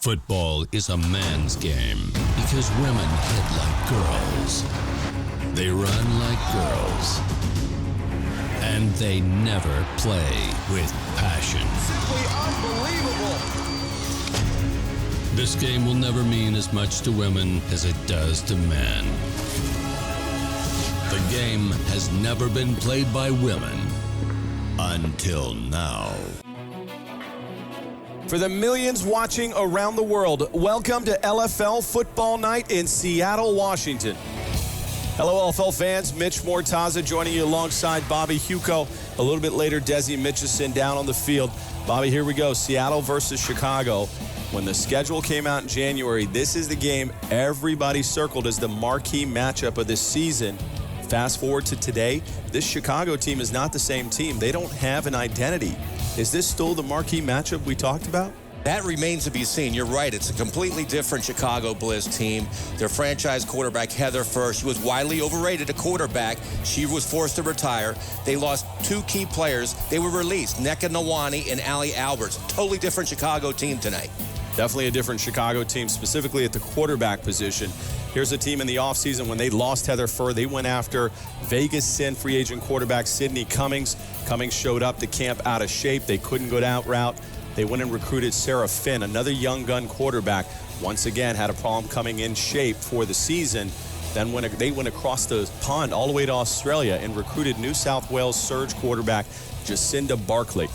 Football is a man's game because women hit like girls. They run like girls. And they never play with passion. Simply unbelievable. This game will never mean as much to women as it does to men. The game has never been played by women until now. For the millions watching around the world, welcome to LFL Football Night in Seattle, Washington. Hello, LFL fans. Mitch Mortaza joining you alongside Bobby Huco. A little bit later, Desi Mitchison down on the field. Bobby, here we go. Seattle versus Chicago. When the schedule came out in January, this is the game everybody circled as the marquee matchup of this season. Fast forward to today, this Chicago team is not the same team. They don't have an identity. Is this still the marquee matchup we talked about? That remains to be seen. You're right. It's a completely different Chicago Bliss team. Their franchise quarterback, Heather Furr, she was widely overrated at quarterback. She was forced to retire. They lost two key players. They were released, Nneka Nwani and Ali Alberts. Totally different Chicago team tonight. Definitely a different Chicago team, specifically at the quarterback position. Here's a team in the offseason when they lost Heather Furr. They went after Vegas Sin free agent quarterback Sidney Cummings. Cummings showed up to camp out of shape. They couldn't go that route. They went and recruited Sarah Finn, another young gun quarterback. Once again, had a problem coming in shape for the season. Then they went across the pond all the way to Australia and recruited New South Wales surge quarterback Jacinda Barkley.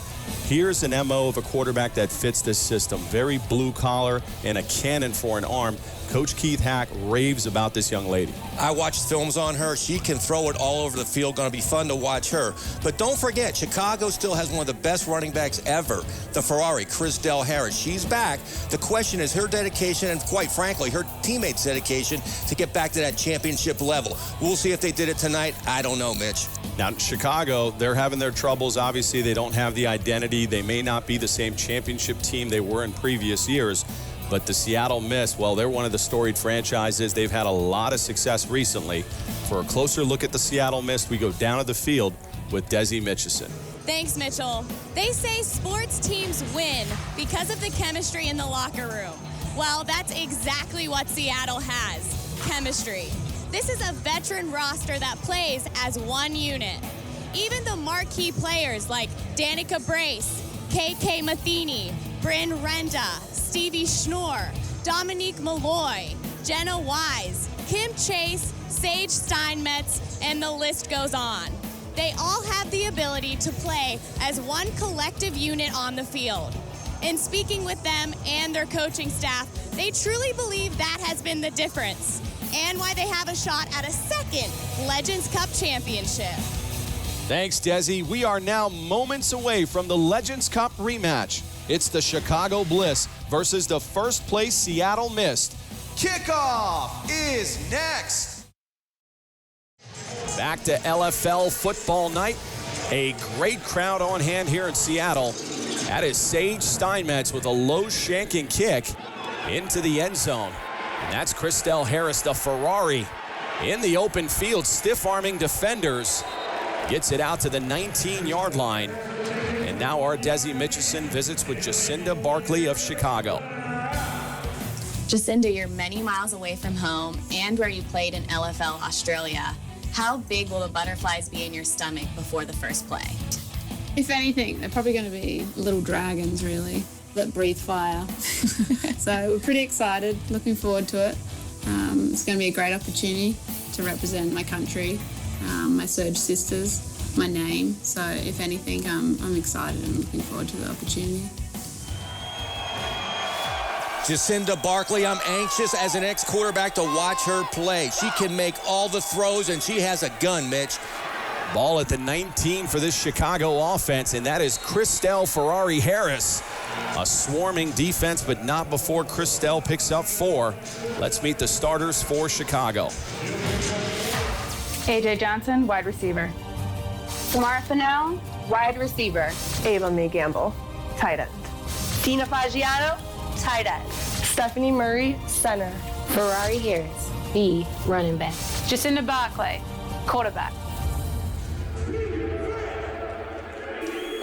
Here's an MO of a quarterback that fits this system. Very blue collar and a cannon for an arm. Coach Keith Hack raves about this young lady. I watched films on her. She can throw it all over the field. Going to be fun to watch her. But don't forget, Chicago still has one of the best running backs ever, the Ferrari, Chrisdell Harris. She's back. The question is her dedication and, quite frankly, her teammates' dedication to get back to that championship level. We'll see if they did it tonight. I don't know, Mitch. Now, Chicago, they're having their troubles. Obviously, they don't have the identity. They may not be the same championship team they were in previous years. But the Seattle Mist, well, they're one of the storied franchises. They've had a lot of success recently. For a closer look at the Seattle Mist, we go down to the field with Desi Mitchison. Thanks, Mitchell. They say sports teams win because of the chemistry in the locker room. Well, that's exactly what Seattle has, chemistry. This is a veteran roster that plays as one unit. Even the marquee players like Danica Brace, KK Matheny, Bryn Renda, Stevie Schnoor, Dominique Malloy, Jenna Wise, Kim Chase, Sage Steinmetz, and the list goes on. They all have the ability to play as one collective unit on the field. In speaking with them and their coaching staff, they truly believe that has been the difference and why they have a shot at a second Legends Cup championship. Thanks, Desi. We are now moments away from the Legends Cup rematch. It's the Chicago Bliss versus the first place Seattle Mist. Kickoff is next. Back to LFL Football Night. A great crowd on hand here in Seattle. That is Sage Steinmetz with a low shanking kick into the end zone. And that's Chrisdell Harris, the Ferrari, in the open field, stiff-arming defenders. Gets it out to the 19-yard line. And now our Desi Mitchison visits with Jacinda Barkley of Chicago. Jacinda, you're many miles away from home and where you played in LFL Australia. How big will the butterflies be in your stomach before the first play? If anything, they're probably going to be little dragons, really, that breathe fire. So we're pretty excited, looking forward to it. It's going to be a great opportunity to represent my country, my Surge sisters, my name. So if anything, I'm excited and looking forward to the opportunity. Jacinda Barkley, I'm anxious as an ex-quarterback to watch her play. She can make all the throws, and she has a gun, Mitch. Ball at the 19 for this Chicago offense, and that is Chrisdell Ferrari Harris. A swarming defense, but not before Chrisdell picks up 4. Let's meet the starters for Chicago. AJ Johnson, wide receiver. Samara Fennell, wide receiver. Ava Mae Gamble, tight end. Tina Fagiano, tight end. Stephanie Murray, center. Ferrari Harris, the running back. Jacinda Barkley, quarterback.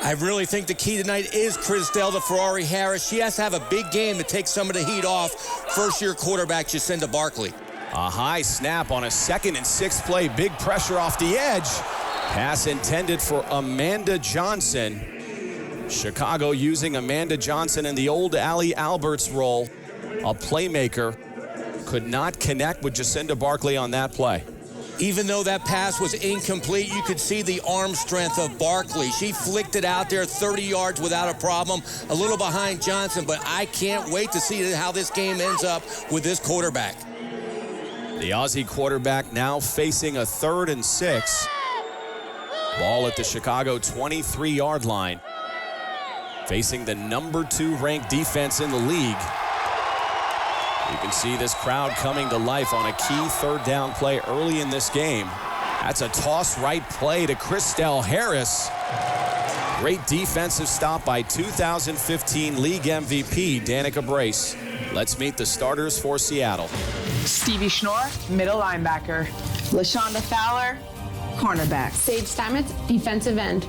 I really think the key tonight is Chrisdell, the Ferrari Harris. She has to have a big game to take some of the heat off first-year quarterback Jacinda Barkley. A high snap on a 2nd and 6 play. Big pressure off the edge. Pass intended for Amanda Johnson. Chicago using Amanda Johnson in the old Allie Alberts role. A playmaker. Could not connect with Jacinda Barkley on that play. Even though that pass was incomplete, you could see the arm strength of Barkley. She flicked it out there 30 yards without a problem, a little behind Johnson, but I can't wait to see how this game ends up with this quarterback. The Aussie quarterback now facing a 3rd and 6. Ball at the Chicago 23-yard line. Facing the number 2 ranked defense in the league. You can see this crowd coming to life on a key 3rd down play early in this game. That's a toss right play to Chrisdell Harris. Great defensive stop by 2015 league MVP Danica Brace. Let's meet the starters for Seattle. Stevie Schnorr, middle linebacker. LaShonda Fowler, cornerback. Sage Stamets, defensive end.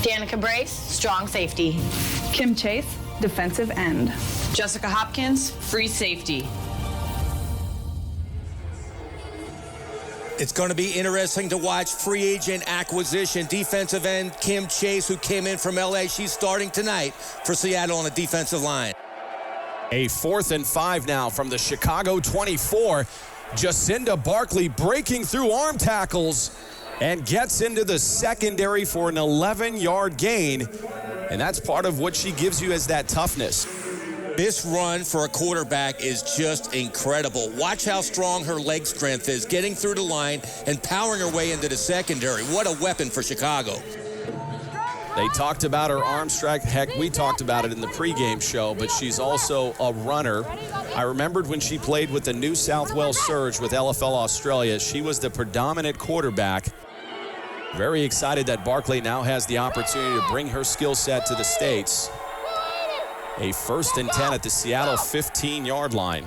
Danica Brace, strong safety. Kim Chase, defensive end. Jessica Hopkins, free safety. It's going to be interesting to watch free agent acquisition. Defensive end Kim Chase, who came in from LA. She's starting tonight for Seattle on the defensive line. A 4th and 5 now from the Chicago 24. Jacinda Barkley breaking through arm tackles and gets into the secondary for an 11-yard gain. And that's part of what she gives you as that toughness. This run for a quarterback is just incredible. Watch how strong her leg strength is, getting through the line and powering her way into the secondary. What a weapon for Chicago. They talked about her arm strength. Heck, we talked about it in the pregame show, but she's also a runner. I remembered when she played with the New South Wales Surge with LFL Australia, she was the predominant quarterback. Very excited that Barkley now has the opportunity to bring her skill set to the States. A 1st and 10 at the Seattle 15-yard line.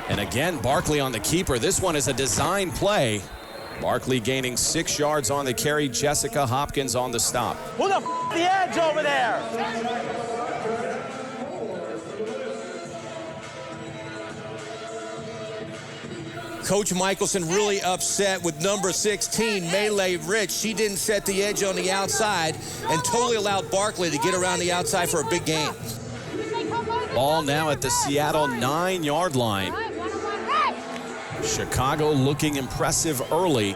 And again, Barkley on the keeper. This one is a design play. Barkley gaining 6 yards on the carry. Jessica Hopkins on the stop. Who the the edge over there? Coach Michelson really upset with number 16, Melee Rich. She didn't set the edge on the outside and totally allowed Barkley to get around the outside for a big gain. Ball now at the Seattle 9-yard line. Chicago looking impressive early.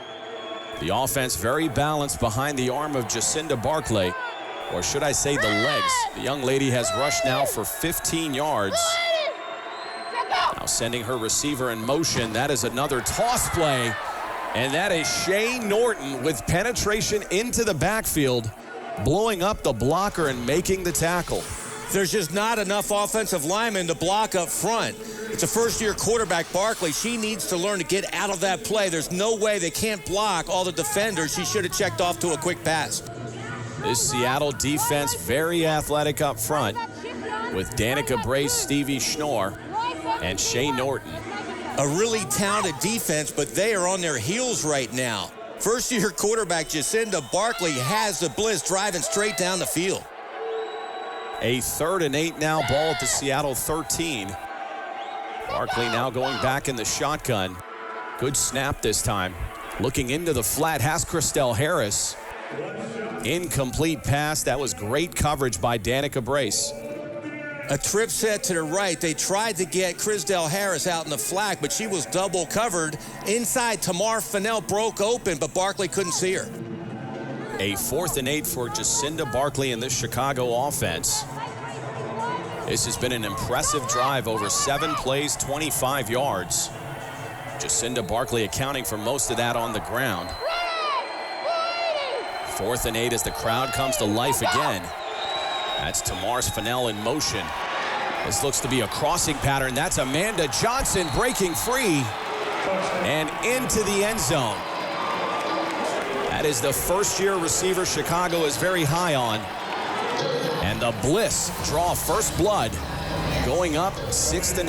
The offense very balanced behind the arm of Jacinda Barkley. Or should I say the legs. The young lady has rushed now for 15 yards. Now sending her receiver in motion. That is another toss play. And that is Shane Norton with penetration into the backfield, blowing up the blocker and making the tackle. There's just not enough offensive linemen to block up front. It's a first-year quarterback, Barkley. She needs to learn to get out of that play. There's no way they can't block all the defenders. She should have checked off to a quick pass. This Seattle defense very athletic up front with Danica Brace, Stevie Schnorr, and Shane Norton. A really talented defense, but they are on their heels right now. First-year quarterback Jacinda Barkley has the Bliss driving straight down the field. A 3rd and 8 now, ball at the Seattle 13. Barkley now going back in the shotgun. Good snap this time. Looking into the flat has Chrisdell Harris. Incomplete pass. That was great coverage by Danica Brace. A trip set to the right. They tried to get Chrisdell Harris out in the flat, but she was double covered. Inside, Tamar Fennell broke open, but Barkley couldn't see her. A 4th and 8 for Jacinda Barkley in this Chicago offense. This has been an impressive drive, over 7 plays, 25 yards. Jacinda Barkley accounting for most of that on the ground. 4th and 8 as the crowd comes to life again. That's Tamar Fennell in motion. This looks to be a crossing pattern. That's Amanda Johnson breaking free and into the end zone. That is the first-year receiver Chicago is very high on. And the Bliss draw first blood, going up 6-0.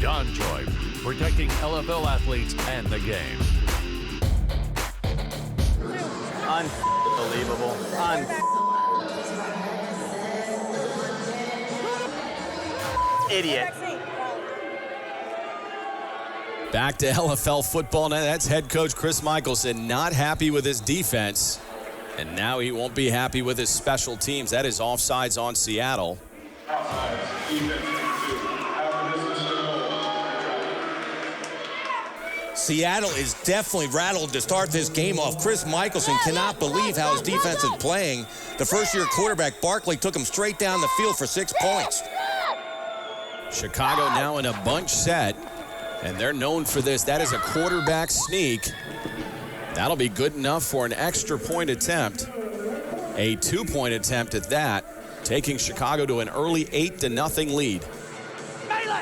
DonJoy protecting LFL athletes and the game. Unbelievable. Idiot. Back to LFL football now. That's head coach Chris Michelson not happy with his defense. And now he won't be happy with his special teams. That is offsides on Seattle. Seattle is definitely rattled to start this game off. Chris Michelson cannot believe how his defense is playing. The first-year quarterback, Barkley, took him straight down the field for 6 points. Chicago now in a bunch set, and they're known for this. That is a quarterback sneak. That'll be good enough for an extra point attempt. A 2-point attempt at that, taking Chicago to an early 8-0 lead.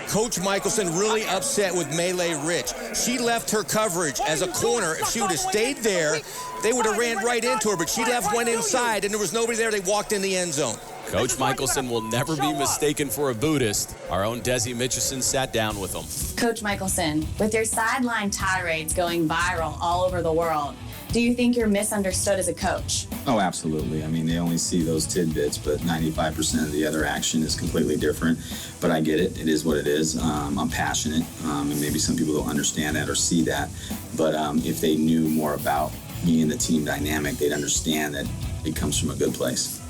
Coach Michelson really upset with Melee Rich. She left her coverage as a corner. If she would have stayed there, they would have ran right into her, but she went inside, and there was nobody there. They walked in the end zone. Coach Michelson will never be mistaken for a Buddhist. Our own Desi Mitchison sat down with him. Coach Michelson, with your sideline tirades going viral all over the world, do you think you're misunderstood as a coach? Oh, absolutely. I mean, they only see those tidbits, but 95% of the other action is completely different. But I get it. It is what it is. I'm passionate, and maybe some people don't understand that or see that. But if they knew more about me and the team dynamic, they'd understand that it comes from a good place.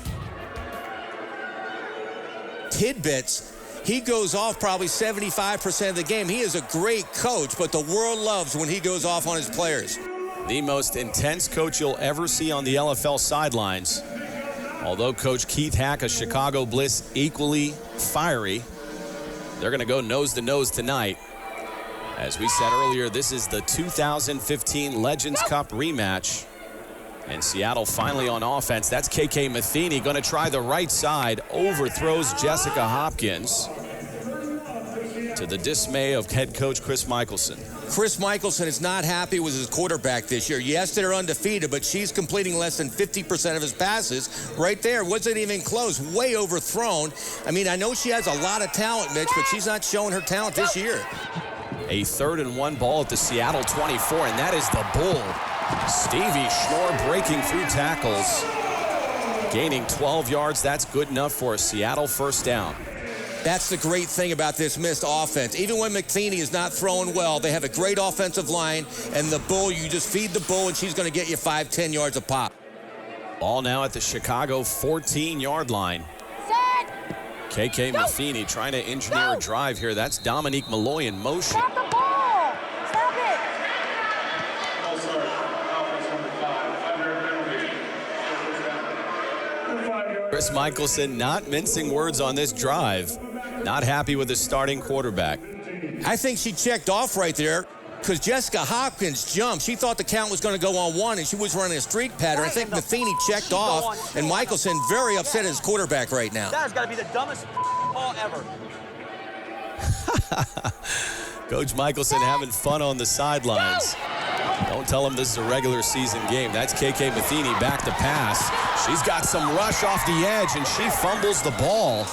Tidbits, he goes off probably 75% of the game. He is a great coach, but the world loves when he goes off on his players. The most intense coach you'll ever see on the LFL sidelines. Although Coach Keith Hack of Chicago Bliss equally fiery, they're going to go nose-to-nose tonight. As we said earlier, this is the 2015 Legends Cup rematch. And Seattle finally on offense. That's KK Matheny going to try the right side. Overthrows Jessica Hopkins, to the dismay of head coach Chris Michelson. Chris Michelson is not happy with his quarterback this year. Yes, they're undefeated, but she's completing less than 50% of his passes. Right there, wasn't even close, way overthrown. I mean, I know she has a lot of talent, Mitch, but she's not showing her talent this year. A 3rd-and-1 ball at the Seattle 24, and that is the bull. Stevie Schnorr breaking through tackles, gaining 12 yards. That's good enough for a Seattle first down. That's the great thing about this missed offense. Even when McTheny is not throwing well, they have a great offensive line, and the bull, you just feed the bull, and she's going to get you 5-10 yards a pop. Ball now at the Chicago 14-yard line. KK Matheny trying to engineer a drive here. That's Dominique Malloy in motion. Stop the ball! Stop it! Chris Michelson not mincing words on this drive. Not happy with his starting quarterback. I think she checked off right there because Jessica Hopkins jumped. She thought the count was going to go on 1, and she was running a streak pattern. I think Matheny checked off, and Michelson very upset at his quarterback right now. That has got to be the dumbest ball ever. Coach Michelson having fun on the sidelines. Don't tell him this is a regular season game. That's KK Matheny back to pass. She's got some rush off the edge, and she fumbles the ball.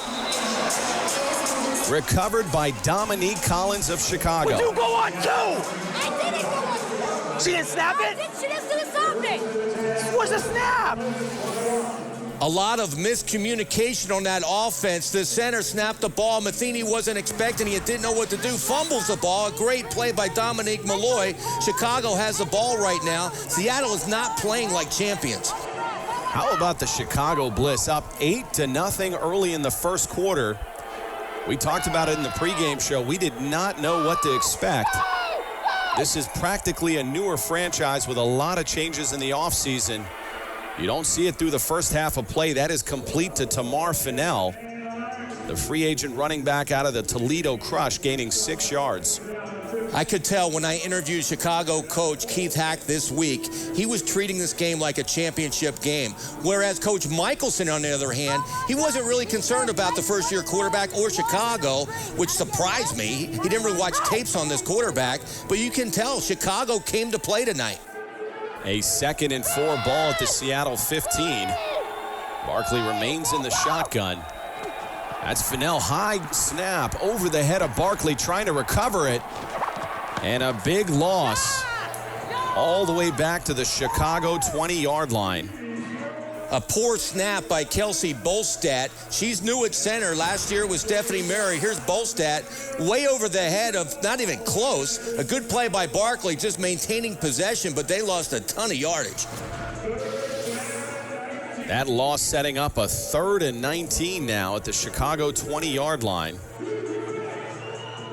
Recovered by Dominique Collins of Chicago. Would you go on 2? I didn't go on 2. She didn't snap it? She didn't do something. Where's the snap? A lot of miscommunication on that offense. The center snapped the ball. Matheny wasn't expecting it, didn't know what to do. Fumbles the ball. A great play by Dominique Malloy. Chicago has the ball right now. Seattle is not playing like champions. How about the Chicago Bliss up 8-0 early in the first quarter? We talked about it in the pregame show. We did not know what to expect. This is practically a newer franchise with a lot of changes in the offseason. You don't see it through the first half of play. That is complete to Tamar Fennell, the free agent running back out of the Toledo Crush, gaining 6 yards. I could tell when I interviewed Chicago coach Keith Hack this week, he was treating this game like a championship game. Whereas Coach Michelson, on the other hand, he wasn't really concerned about the first-year quarterback or Chicago, which surprised me. He didn't really watch tapes on this quarterback, but you can tell Chicago came to play tonight. A 2nd and 4 ball at the Seattle 15. Barkley remains in the shotgun. That's Fennell, high snap over the head of Barkley, trying to recover it. And a big loss all the way back to the Chicago 20-yard line. A poor snap by Kelsey Bolstad. She's new at center. Last year it was Stephanie Murray. Here's Bolstad, way over the head of, not even close. A good play by Barkley, just maintaining possession, but they lost a ton of yardage. That loss setting up a 3rd and 19 now at the Chicago 20-yard line.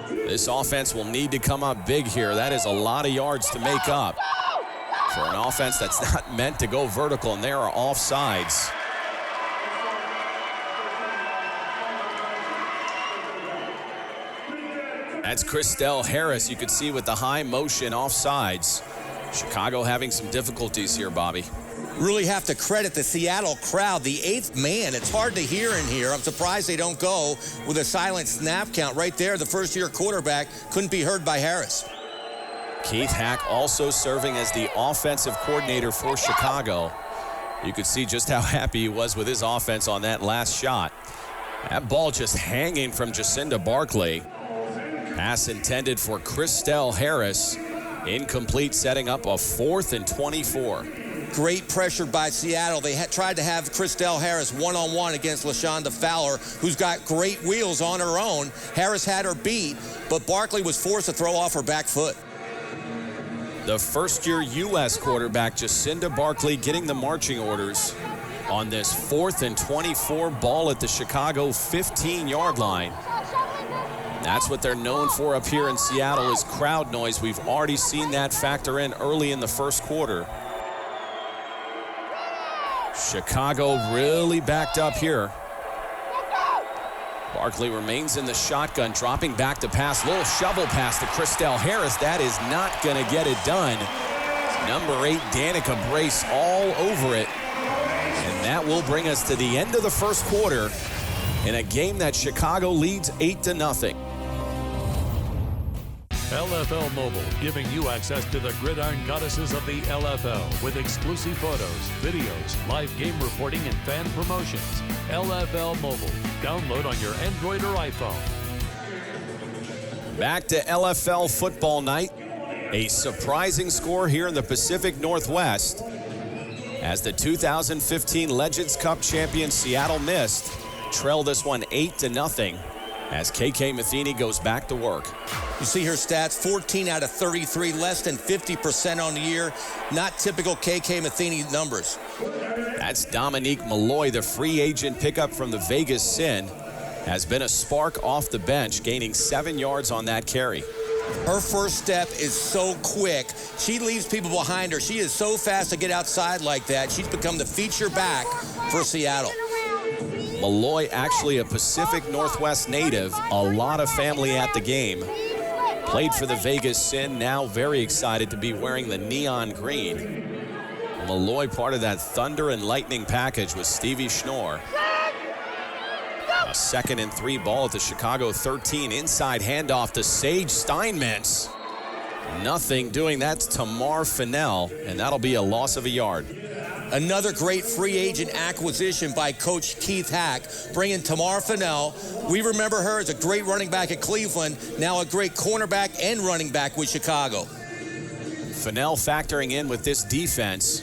This offense will need to come up big here. That is a lot of yards to make up for an offense that's not meant to go vertical, and there are offsides. That's Christelle Harris. You could see with the high motion offsides. Chicago having some difficulties here, Bobby. Really have to credit the Seattle crowd, the 8th man. It's hard to hear in here. I'm surprised they don't go with a silent snap count. Right there, the first-year quarterback couldn't be heard by Harris. Keith Hack also serving as the offensive coordinator for Chicago. You could see just how happy he was with his offense on that last shot. That ball just hanging from Jacinda Barkley. Pass intended for Christelle Harris. Incomplete, setting up a 4th and 24. Great pressure by Seattle. They tried to have Christelle Harris one-on-one against LaShonda Fowler, who's got great wheels on her own. Harris had her beat, but Barkley was forced to throw off her back foot. The first-year U.S. quarterback, Jacinda Barkley, getting the marching orders on this 4th and 24 ball at the Chicago 15-yard line. That's what they're known for up here in Seattle is crowd noise. We've already seen that factor in early in the first quarter. Chicago really backed up here. Barkley remains in the shotgun, dropping back to pass. Little shovel pass to Christelle Harris. That is not going to get it done. Number 8, Danica Brace, all over it. And that will bring us to the end of the first quarter in a game that Chicago leads 8-0. LFL Mobile, giving you access to the gridiron goddesses of the LFL with exclusive photos, videos, live game reporting, and fan promotions. LFL Mobile. Download on your Android or iPhone. Back to LFL football night. A surprising score here in the Pacific Northwest as the 2015 Legends Cup champion Seattle Mist trail this one 8-0 as KK Matheny goes back to work. You see her stats, 14 out of 33, less than 50% on the year. Not typical KK Matheny numbers. That's Dominique Malloy, the free agent pickup from the Vegas Sin. Has been a spark off the bench, gaining 7 yards on that carry. Her first step is so quick. She leaves people behind her. She is so fast to get outside like that. She's become the feature back for Seattle. Malloy, actually a Pacific Northwest native, a lot of family at the game. Played for the Vegas Sin, now very excited to be wearing the neon green. Malloy part of that thunder and lightning package with Stevie Schnorr. A 2nd and 3 ball at the Chicago 13. Inside handoff to Sage Steinmetz. Nothing doing. That's Tamar Fennell, and that'll be a loss of a yard. Another great free agent acquisition by Coach Keith Hack, bringing Tamar Fennell. We remember her as a great running back at Cleveland, now a great cornerback and running back with Chicago. Fennell factoring in with this defense,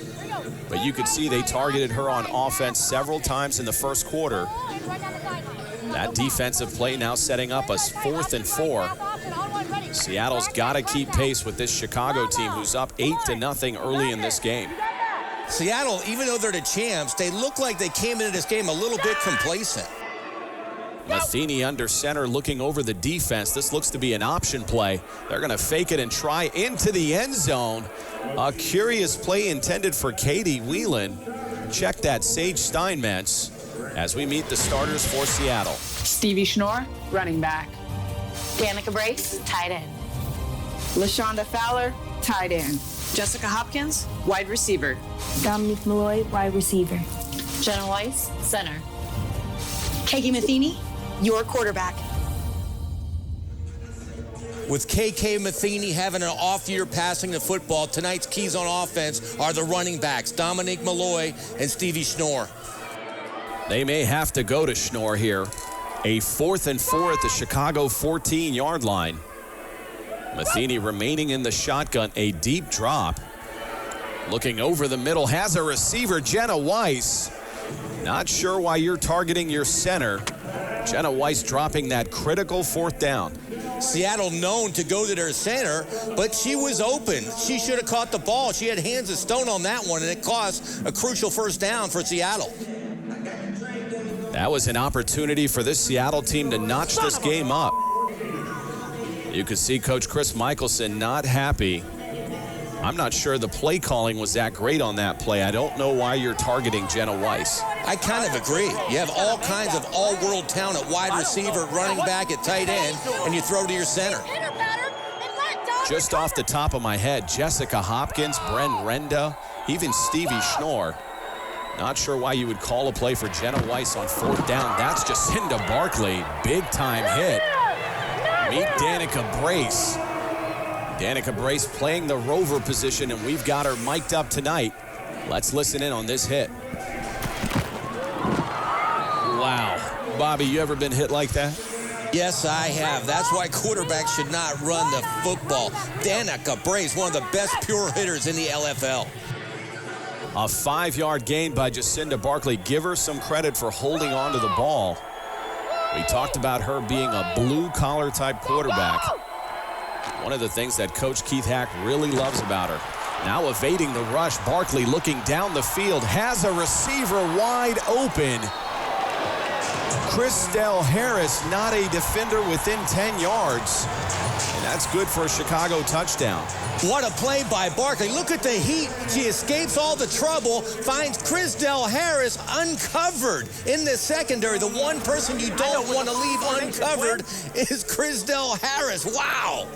but you could see they targeted her on offense several times in the first quarter. That defensive play now setting up a 4th and 4. Seattle's got to keep pace with this Chicago team who's up 8-0 early in this game. Seattle, even though they're the champs, they look like they came into this game a little bit complacent. Matheny under center looking over the defense. This looks to be an option play. They're going to fake it and try into the end zone. A curious play intended for Katie Whelan. Check that, Sage Steinmetz, as we meet the starters for Seattle. Stevie Schnorr, running back. Danica Brace, tight end. LaShonda Fowler, tight end. Jessica Hopkins, wide receiver. Dominique Malloy, wide receiver. Jenna Weiss, center. KK Matheny, your quarterback. With KK Matheny having an off year passing the football, tonight's keys on offense are the running backs, Dominique Malloy and Stevie Schnorr. They may have to go to Schnorr here. A 4th and 4 at the Chicago 14-yard line. Matheny remaining in the shotgun, a deep drop. Looking over the middle, has a receiver, Jenna Weiss. Not sure why you're targeting your center. Jenna Weiss dropping that critical 4th down. Seattle known to go to their center, but she was open. She should have caught the ball. She had hands of stone on that one, and it cost a crucial 1st down for Seattle. That was an opportunity for this Seattle team to notch this game up. You could see Coach Chris Michelson not happy. I'm not sure the play calling was that great on that play. I don't know why you're targeting Jenna Weiss. I kind of agree. You have all kinds of all-world talent at wide receiver, running back, at tight end, and you throw to your center. Just off the top of my head, Jessica Hopkins, Bren Renda, even Stevie Schnorr. Not sure why you would call a play for Jenna Weiss on 4th down. That's Jacinda Barkley. Big-time hit. Meet Danica Brace. Danica Brace playing the rover position, and we've got her mic'd up tonight. Let's listen in on this hit. Wow. Bobby, you ever been hit like that? Yes, I have. That's why quarterbacks should not run the football. Danica Brace, one of the best pure hitters in the LFL. A 5-yard gain by Jacinda Barkley. Give her some credit for holding on to the ball. We talked about her being a blue-collar type quarterback. One of the things that Coach Keith Hack really loves about her. Now evading the rush, Barkley looking down the field, has a receiver wide open. Chrisdell Harris, not a defender within 10 yards. And that's good for a Chicago touchdown. What a play by Barkley. Look at the heat. She escapes all the trouble, finds Chrisdell Harris uncovered in the secondary. The one person you don't want to leave uncovered is Chrisdell Harris. Wow.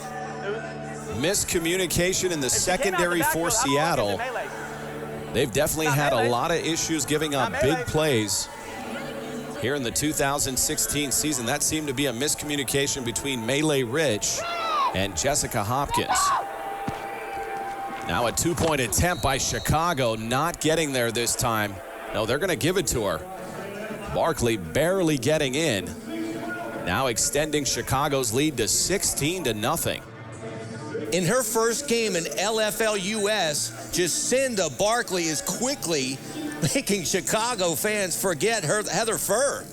Miscommunication in the secondary for Seattle. They've definitely had a lot of issues giving up big plays here in the 2016 season. That seemed to be a miscommunication between Melee Rich and Jessica Hopkins. Now a 2-point attempt by Chicago, not getting there this time. No, they're going to give it to her. Barkley barely getting in. Now extending Chicago's lead to 16-0. In her first game in LFL US, Jacinda Barkley is quickly making Chicago fans forget Heather Furr.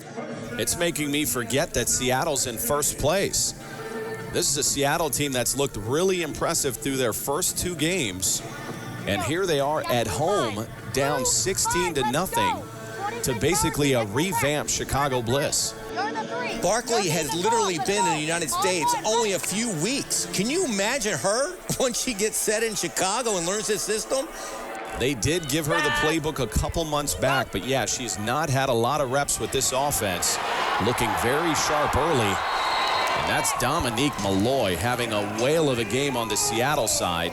It's making me forget that Seattle's in first place. This is a Seattle team that's looked really impressive through their first 2 games. And here they are at home, down 16-0 to basically a revamped Chicago Bliss. Barkley has literally been in the United States only a few weeks. Can you imagine her once she gets set in Chicago and learns this system? They did give her the playbook a couple months back, but yeah, she's not had a lot of reps with this offense. Looking very sharp early. And that's Dominique Malloy having a whale of a game on the Seattle side,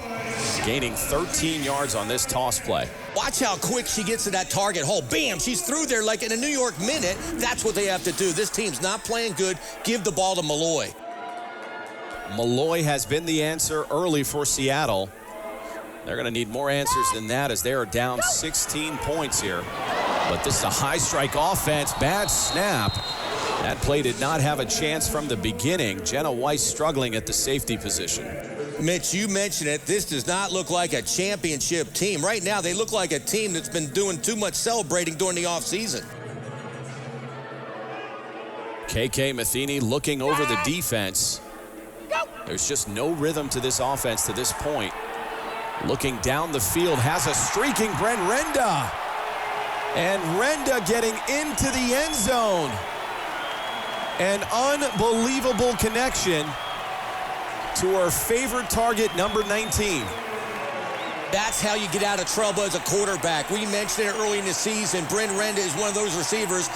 gaining 13 yards on this toss play. Watch how quick she gets to that target hole. Bam, she's through there like in a New York minute. That's what they have to do. This team's not playing good. Give the ball to Malloy. Malloy has been the answer early for Seattle. They're going to need more answers than that as they are down 16 points here. But this is a high strike offense. Bad snap. That play did not have a chance from the beginning. Jenna Weiss struggling at the safety position. Mitch, you mentioned it. This does not look like a championship team. Right now, they look like a team that's been doing too much celebrating during the offseason. KK Matheny looking over the defense. There's just no rhythm to this offense to this point. Looking down the field, has a streaking Bren Renda. And Renda getting into the end zone. An unbelievable connection to her favorite target, number 19. That's how you get out of trouble as a quarterback. We mentioned it early in the season. Bren Renda is one of those receivers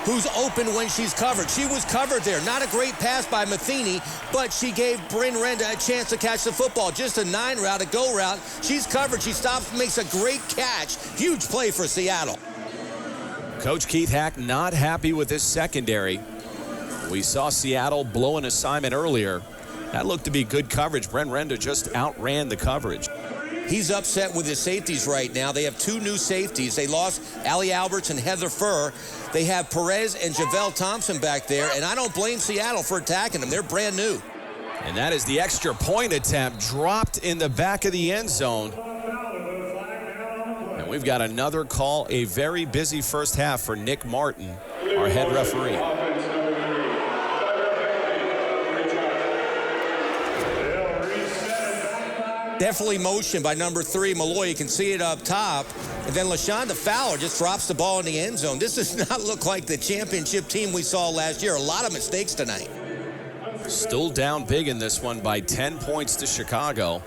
who's open when she's covered. She was covered there. Not a great pass by Matheny, but she gave Bren Renda a chance to catch the football. Just a 9 route, a go route. She's covered. She stops, makes a great catch. Huge play for Seattle. Coach Keith Hack not happy with this secondary. We saw Seattle blow an assignment earlier. That looked to be good coverage. Bren Renda just outran the coverage. He's upset with his safeties right now. They have 2 new safeties. They lost Allie Alberts and Heather Furr. They have Perez and Javelle Thompson back there, and I don't blame Seattle for attacking them. They're brand new. And that is the extra point attempt dropped in the back of the end zone. And we've got another call, a very busy first half for Nick Martin, our head referee. Definitely motion by number 3, Malloy. You can see it up top. And then LaShonda Fowler just drops the ball in the end zone. This does not look like the championship team we saw last year. A lot of mistakes tonight. Still down big in this one by 10 points to Chicago.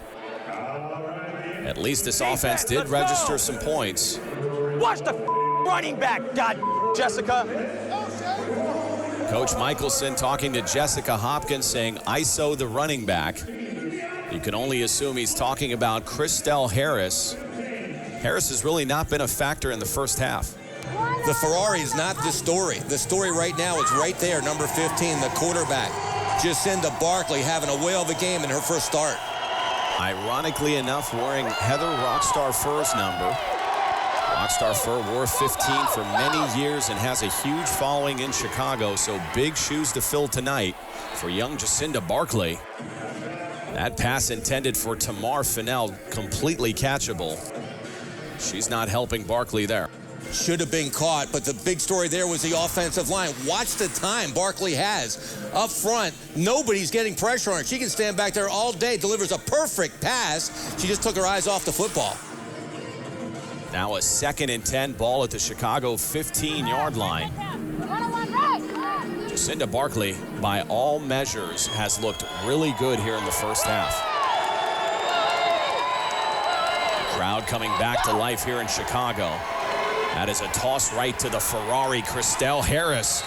At least this offense did register some points. Watch the running back, God, Jessica. Coach Michelson talking to Jessica Hopkins saying, ISO the running back. You can only assume he's talking about Christelle Harris. Harris has really not been a factor in the first half. The Ferrari is not the story. The story right now is right there, number 15, the quarterback. Jacinda Barkley having a whale of a game in her first start. Ironically enough, wearing Heather Rockstar Furr's number. Rockstar Furr wore 15 for many years and has a huge following in Chicago, so big shoes to fill tonight for young Jacinda Barkley. That pass intended for Tamar Fennell, completely catchable. She's not helping Barkley there. Should have been caught, but the big story there was the offensive line. Watch the time Barkley has up front. Nobody's getting pressure on her. She can stand back there all day, delivers a perfect pass. She just took her eyes off the football. Now a 2nd and 10, ball at the Chicago 15-yard line. Jacinda Barkley, by all measures, has looked really good here in the first half. The crowd coming back to life here in Chicago. That is a toss right to the Ferrari, Christelle Harris.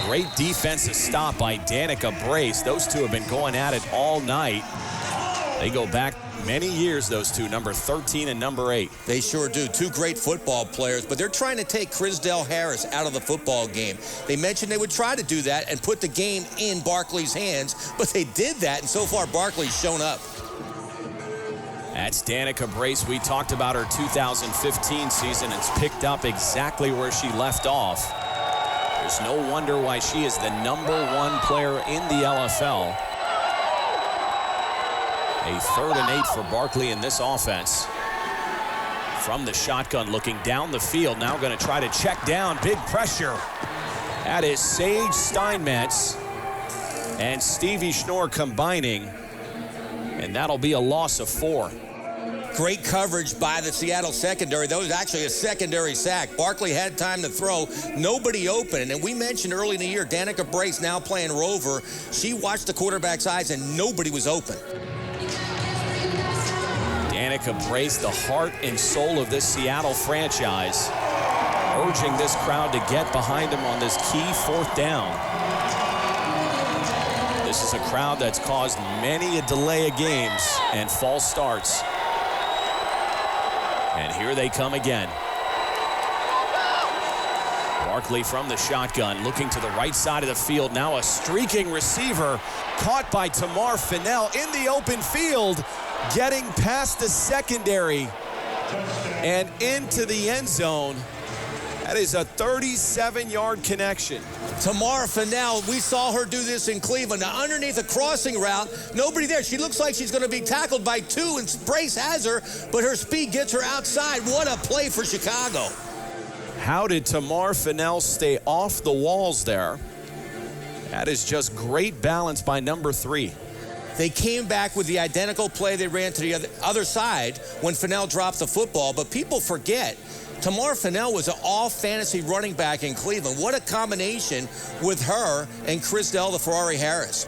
Great defensive stop by Danica Brace. Those two have been going at it all night. They go back many years, those two, number 13 and number 8. They sure do. Two great football players, but they're trying to take Christelle Harris out of the football game. They mentioned they would try to do that and put the game in Barkley's hands, but they did that, and so far Barkley's shown up. That's Danica Brace. We talked about her 2015 season. It's picked up exactly where she left off. There's no wonder why she is the number 1 player in the LFL. A 3rd and 8 for Barkley in this offense. From the shotgun, looking down the field. Now going to try to check down. Big pressure. That is Sage Steinmetz and Stevie Schnorr combining. And that'll be a loss of 4. Great coverage by the Seattle secondary. That was actually a secondary sack. Barkley had time to throw. Nobody open. And we mentioned early in the year, Danica Brace now playing Rover. She watched the quarterback's eyes and nobody was open. Danica Brace, the heart and soul of this Seattle franchise, urging this crowd to get behind him on this key 4th down. This is a crowd that's caused many a delay of games and false starts. And here they come again. Barkley from the shotgun, looking to the right side of the field. Now a streaking receiver caught by Tamar Fennell in the open field, getting past the secondary and into the end zone. That is a 37-yard connection. Tamar Fennell, we saw her do this in Cleveland. Now, underneath a crossing route, nobody there. She looks like she's going to be tackled by 2, and Brace has her, but her speed gets her outside. What a play for Chicago. How did Tamar Fennell stay off the walls there? That is just great balance by number 3. They came back with the identical play they ran to the other side when Fennell dropped the football, but people forget Tamar Fennell was an all-fantasy running back in Cleveland. What a combination with her and Christelle the Ferrari Harris.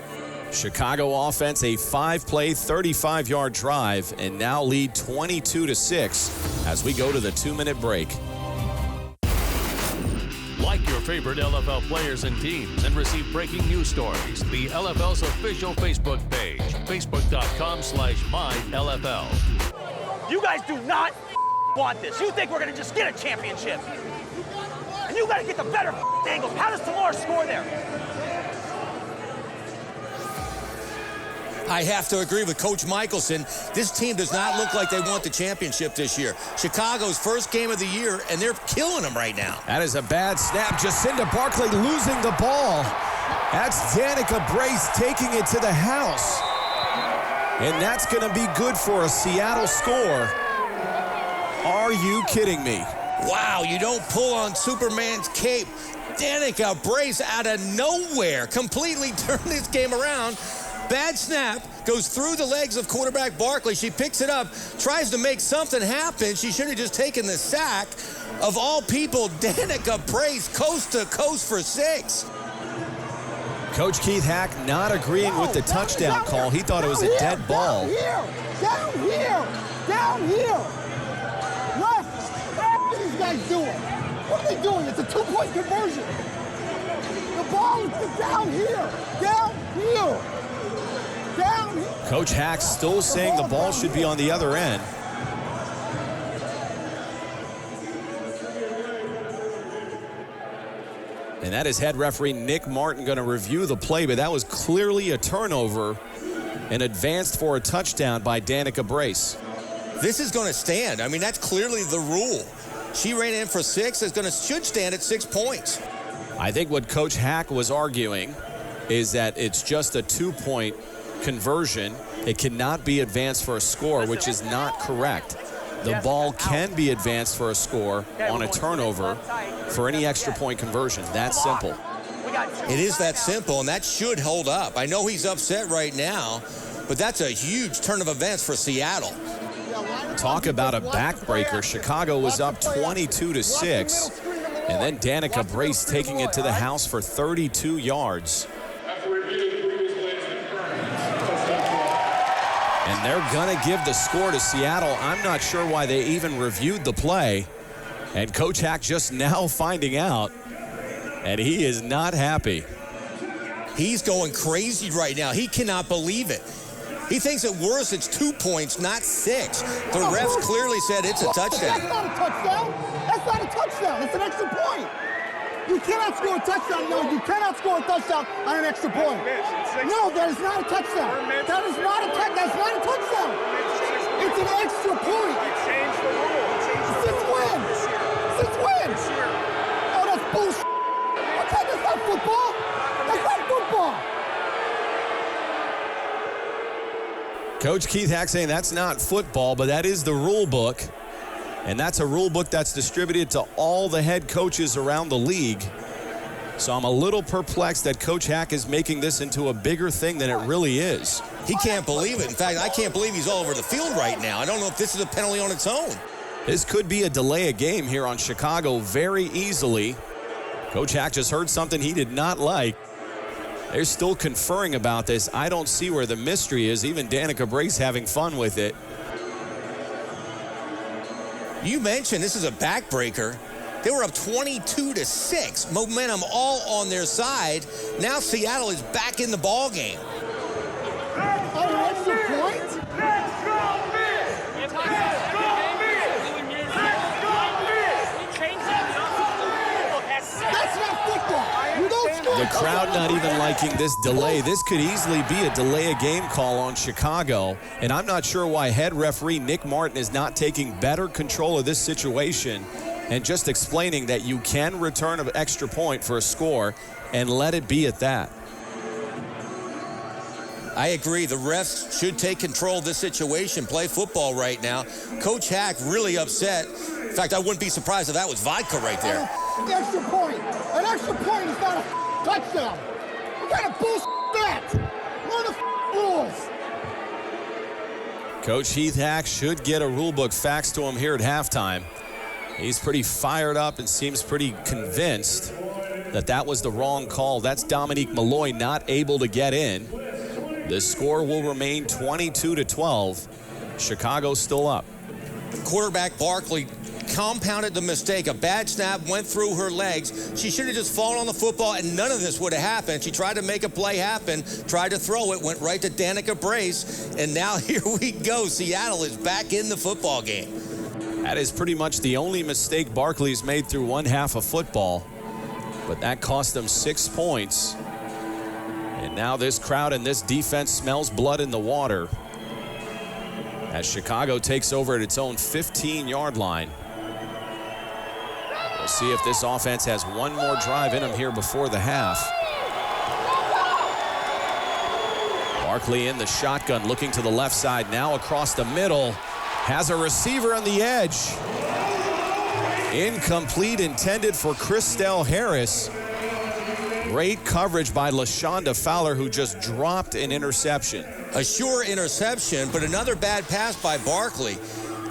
Chicago offense, a 5-play, 35-yard drive, and now lead 22-6 as we go to the 2-minute break. Like your favorite LFL players and teams and receive breaking news stories. The LFL's official Facebook page, facebook.com/mylfl. You guys do not want this. You think we're going to just get a championship. And you got to get the better angles. How does Tamar score there? I have to agree with Coach Michelson. This team does not look like they want the championship this year. Chicago's first game of the year, and they're killing them right now. That is a bad snap. Jacinda Barkley losing the ball. That's Danica Brace taking it to the house. And that's going to be good for a Seattle score. Are you kidding me? Wow, you don't pull on Superman's cape. Danica Brace out of nowhere completely turned this game around. Bad snap, goes through the legs of quarterback Barkley. She picks it up, tries to make something happen. She should have just taken the sack. Of all people, Danica Brace coast to coast for 6. Coach Keith Hack not agreeing with the touchdown call. He thought it was a dead ball. Down here. What are these guys doing? What are they doing? It's a 2-point conversion. The ball is down here. Coach Hack still saying the ball should be on the other end. And that is head referee Nick Martin going to review the play, but that was clearly a turnover and advanced for a touchdown by Danica Brace. This is going to stand. I mean, that's clearly the rule. She ran in for 6. Should stand at 6 points. I think what Coach Hack was arguing is that it's just a 2-point conversion. It cannot be advanced for a score, which is not correct. The ball can be advanced for a score on a turnover for any extra point conversion. That's simple. It is that simple, and that should hold up. I know he's upset right now, but that's a huge turn of events for Seattle. Talk about a backbreaker. Chicago was up 22-6, and then Danica Brace taking it to the house for 32 yards. And they're going to give the score to Seattle. I'm not sure why they even reviewed the play. And Coach Hack just now finding out, and he is not happy. He's going crazy right now. He cannot believe it. He thinks at worst it's 2 points, not 6. The refs clearly said it's a touchdown. That's not a touchdown. That's not a touchdown. It's an extra point. You cannot score a touchdown. No, you cannot score a touchdown on an extra point. No, that is not a touchdown. That is not a touchdown. That's not a touchdown. It's an extra point. Change the rule. Since when? Since when? Oh, that's bullshit. Okay, that's not football. That's not football. Coach Keith Hack saying that's not football, but that is the rule book. And that's a rule book that's distributed to all the head coaches around the league. So I'm a little perplexed that Coach Hack is making this into a bigger thing than it really is. He can't believe it. In fact, I can't believe he's all over the field right now. I don't know if this is a penalty on its own. This could be a delay of game here on Chicago very easily. Coach Hack just heard something he did not like. They're still conferring about this. I don't see where the mystery is. Even Danica Brace having fun with it. You mentioned this is a backbreaker. They were up 22-6. Momentum all on their side. Now Seattle is back in the ball game. Oh, an extra point? Let's go, Bliss! Let's go, Bliss! Let's go, Bliss! That's not football. You don't score. The crowd not even liking this delay. This could easily be a delay of game call on Chicago. And I'm not sure why head referee Nick Martin is not taking better control of this situation and just explaining that you can return an extra point for a score and let it be at that. I agree. The refs should take control of this situation, play football right now. Coach Hack really upset. In fact, I wouldn't be surprised if that was vodka right there. An extra point. An extra point is not a touchdown. What kind of bullshit is that? What are the rules? Coach Keith Hack should get a rule book faxed to him here at halftime. He's pretty fired up and seems pretty convinced that that was the wrong call. That's Dominique Malloy not able to get in. The score will remain 22-12. Chicago still up. Quarterback Barkley compounded the mistake. A bad snap went through her legs. She should have just fallen on the football and none of this would have happened. She tried to make a play happen, tried to throw it, went right to Danica Brace, and now here we go. Seattle is back in the football game. That is pretty much the only mistake Barkley's made through one half of football, but that cost them 6 points. And now this crowd and this defense smells blood in the water as Chicago takes over at its own 15-yard line. We'll see if this offense has one more drive in them here before the half. Barkley in the shotgun, looking to the left side, now across the middle. Has a receiver on the edge. Incomplete, intended for Chrisdell Harris. Great coverage by LaShonda Fowler, who just dropped an interception. A sure interception, but another bad pass by Barkley.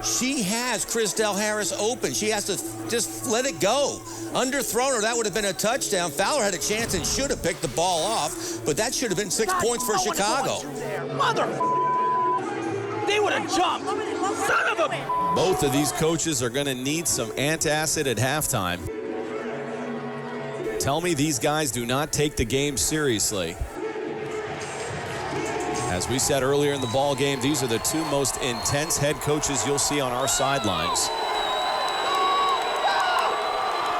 She has Chrisdell Harris open. She has to just let it go. Underthrown her, that would have been a touchdown. Fowler had a chance and should have picked the ball off, but that should have been 6 points for Chicago. Mother, they would have jumped. Son of a... Both of these coaches are going to need some antacid at halftime. Tell me these guys do not take the game seriously. As we said earlier in the ball game, these are the two most intense head coaches you'll see on our sidelines.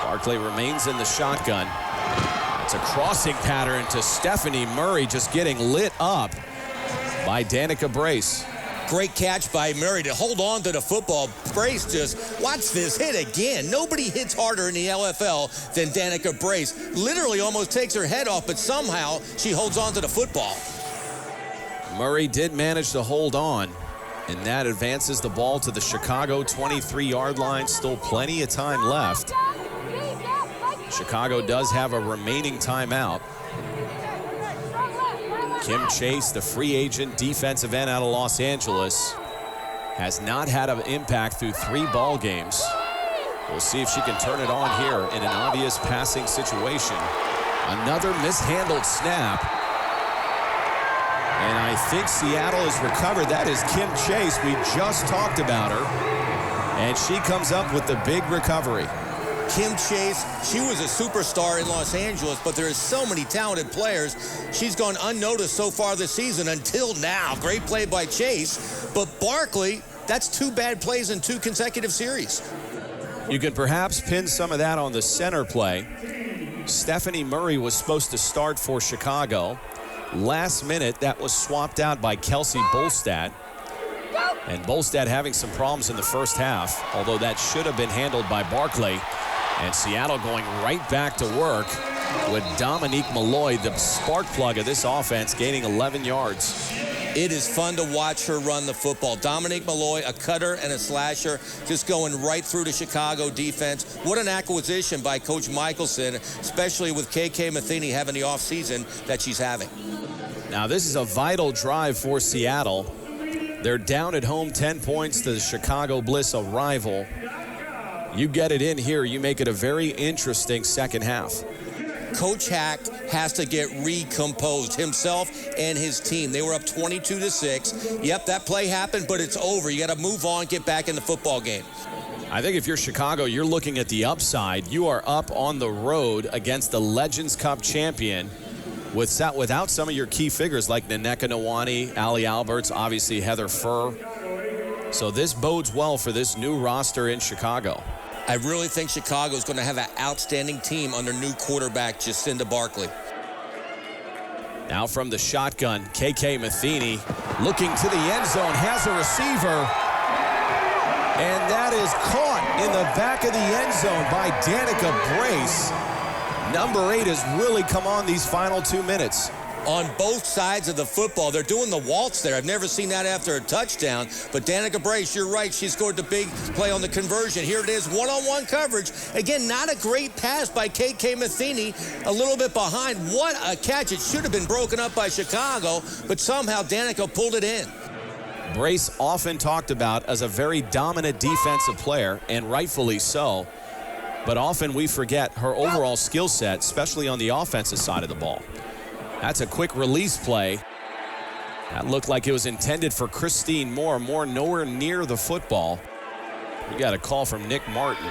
Barkley remains in the shotgun. It's a crossing pattern to Stephanie Murray, just getting lit up by Danica Brace. Great catch by Murray to hold on to the football. Brace just, watch this hit again. Nobody hits harder in the LFL than Danica Brace. Literally almost takes her head off, but somehow she holds on to the football. Murray did manage to hold on, and that advances the ball to the Chicago 23-yard line. Still plenty of time left. Chicago does have a remaining timeout. Kim Chase, the free agent defensive end out of Los Angeles, has not had an impact through 3 ball games. We'll see if she can turn it on here in an obvious passing situation. Another mishandled snap. And I think Seattle has recovered. That is Kim Chase. We just talked about her. And she comes up with the big recovery. Kim Chase, she was a superstar in Los Angeles, but there are so many talented players. She's gone unnoticed so far this season until now. Great play by Chase. But Barkley, that's 2 bad plays in 2 consecutive series. You can perhaps pin some of that on the center play. Stephanie Murray was supposed to start for Chicago. Last minute, that was swapped out by Kelsey Bolstad. And Bolstad having some problems in the first half, although that should have been handled by Barkley. And Seattle going right back to work with Dominique Malloy, the spark plug of this offense, gaining 11 yards. It is fun to watch her run the football. Dominique Malloy, a cutter and a slasher, just going right through the Chicago defense. What an acquisition by Coach Michelson, especially with KK Matheny having the offseason that she's having. Now, this is a vital drive for Seattle. They're down at home 10 points to the Chicago Bliss, a rival. You get it in here, you make it a very interesting second half. Coach Hack has to get recomposed, himself and his team. They were up 22-6. Yep, that play happened, but it's over. You got to move on, get back in the football game. I think if you're Chicago, you're looking at the upside. You are up on the road against the Legends Cup champion without some of your key figures like Nneka Nwani, Ali Alberts, obviously Heather Furr. So this bodes well for this new roster in Chicago. I really think Chicago is going to have an outstanding team under new quarterback Jacinda Barkley. Now from the shotgun, KK Matheny looking to the end zone, has a receiver. And that is caught in the back of the end zone by Danica Brace. Number 8 has really come on these final 2 minutes. On both sides of the football, they're doing the waltz there. I've never seen that after a touchdown. But Danica Brace, you're right. She scored the big play on the conversion. Here it is, one-on-one coverage. Again, not a great pass by KK Matheny. A little bit behind. What a catch. It should have been broken up by Chicago, but somehow Danica pulled it in. Brace often talked about as a very dominant defensive player, and rightfully so. But often we forget her overall skill set, especially on the offensive side of the ball. That's a quick release play. That looked like it was intended for Christine Moore. Moore nowhere near the football. We got a call from Nick Martin.